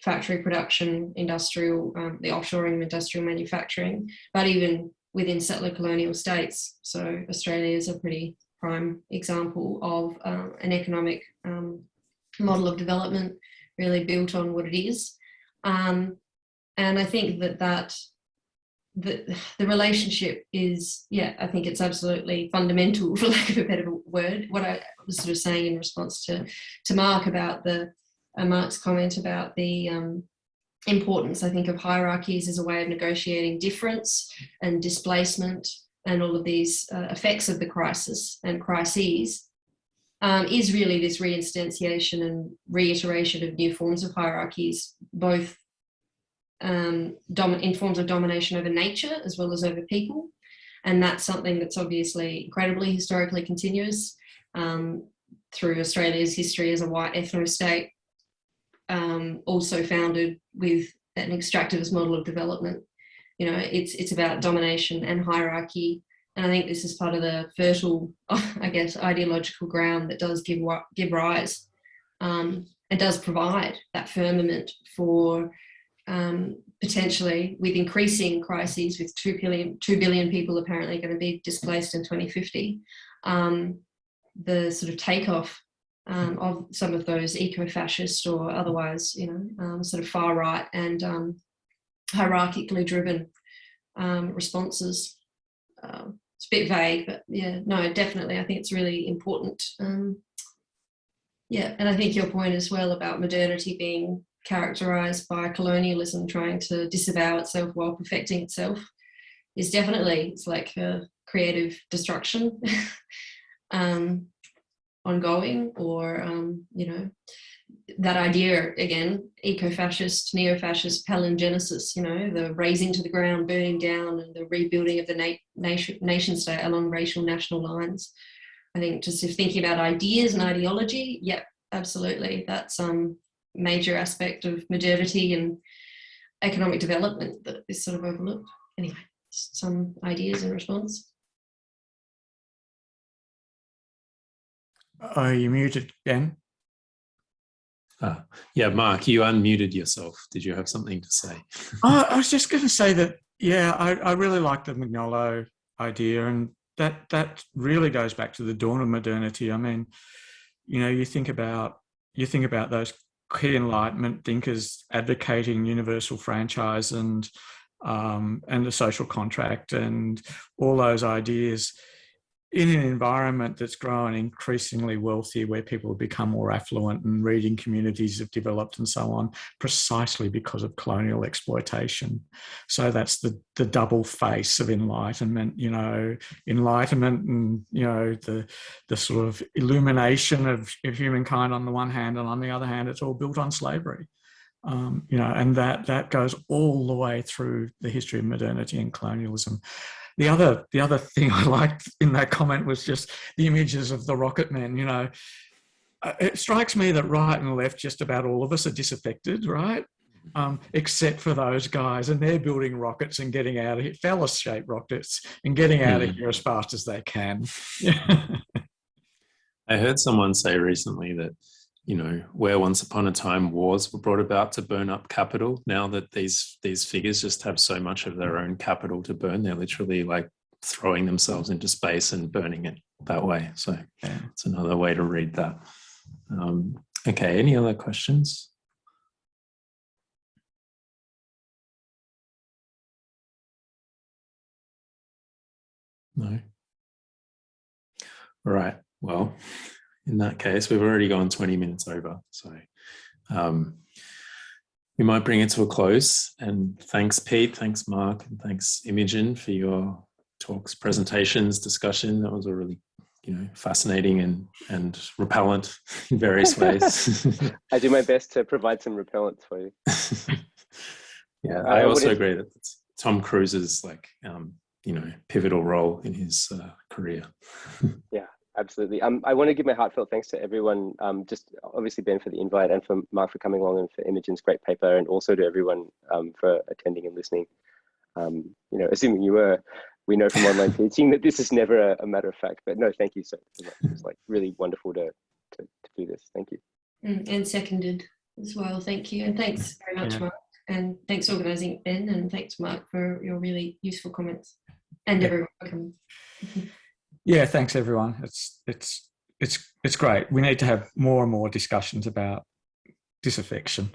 S2: factory production, industrial, the offshoring of industrial manufacturing, but even within settler colonial states. So Australia is a pretty prime example of an economic model of development really built on what it is. And I think that the relationship is, I think it's absolutely fundamental, for lack of a better word. What I was sort of saying in response to Mark about Mark's comment about the importance, I think, of hierarchies as a way of negotiating difference and displacement and all of these effects of the crisis and crises, is really this reinstantiation and reiteration of new forms of hierarchies, both in forms of domination over nature as well as over people. And that's something that's obviously incredibly historically continuous through Australia's history as a white ethno-state, also founded with an extractivist model of development. You know, it's about domination and hierarchy. And I think this is part of the fertile, I guess, ideological ground that does give rise and does provide that firmament for potentially, with increasing crises, with 2 billion people apparently going to be displaced in 2050, the sort of takeoff of some of those eco-fascist or otherwise, sort of far right and hierarchically driven responses. It's a bit vague, but yeah, no, definitely. I think it's really important. Yeah, and I think your point as well about modernity being characterized by colonialism trying to disavow itself while perfecting itself is definitely, it's like a creative destruction ongoing, or, that idea, again, eco-fascist, neo-fascist palingenesis, the razing to the ground, burning down, and the rebuilding of the nation state along racial national lines. I think just if thinking about ideas and ideology, yep, absolutely. That's major aspect of modernity and economic development that is sort of overlooked. Anyway, some ideas in response.
S4: Oh, you muted, Ben?
S1: Yeah, Mark, you unmuted yourself. Did you have something to say?
S4: I was just going to say that, yeah, I really like the Mignolo idea, and that really goes back to the dawn of modernity. I mean, you think about those key Enlightenment thinkers advocating universal franchise and the social contract and all those ideas in an environment that's growing increasingly wealthy, where people have become more affluent and reading communities have developed and so on, precisely because of colonial exploitation. So that's the double face of enlightenment, enlightenment and, the sort of illumination of humankind on the one hand, and on the other hand, it's all built on slavery. And that goes all the way through the history of modernity and colonialism. The other thing I liked in that comment was just the images of the rocket men. It strikes me that right and left, just about all of us are disaffected, right? Except for those guys, and they're building rockets and getting out of here, phallus-shaped rockets, and getting out of here as fast as they can.
S1: I heard someone say recently that, where once upon a time wars were brought about to burn up capital, now that these figures just have so much of their own capital to burn, they're literally like throwing themselves into space and burning it that way. So yeah, it's another way to read that. Okay, any other questions? No? All right, well, in that case, we've already gone 20 minutes over. So we might bring it to a close. And thanks, Pete, thanks, Mark, and thanks, Imogen, for your talks, presentations, discussion. That was a really, fascinating and repellent in various ways.
S3: I do my best to provide some repellents for you.
S1: Yeah, I also agree that it's Tom Cruise's pivotal role in his career.
S3: Yeah. Absolutely. I want to give my heartfelt thanks to everyone, just obviously Ben for the invite, and for Mark for coming along, and for Imogen's great paper, and also to everyone for attending and listening. Assuming you were, we know from online teaching that this is never a matter of fact, but no, thank you so much. It's like really wonderful to do this. Thank you.
S2: And seconded as well. Thank you. And thanks very much, Mark. And thanks organising, Ben, and thanks, Mark, for your really useful comments, and everyone for coming.
S4: Yeah, thanks everyone. It's great. We need to have more and more discussions about disaffection.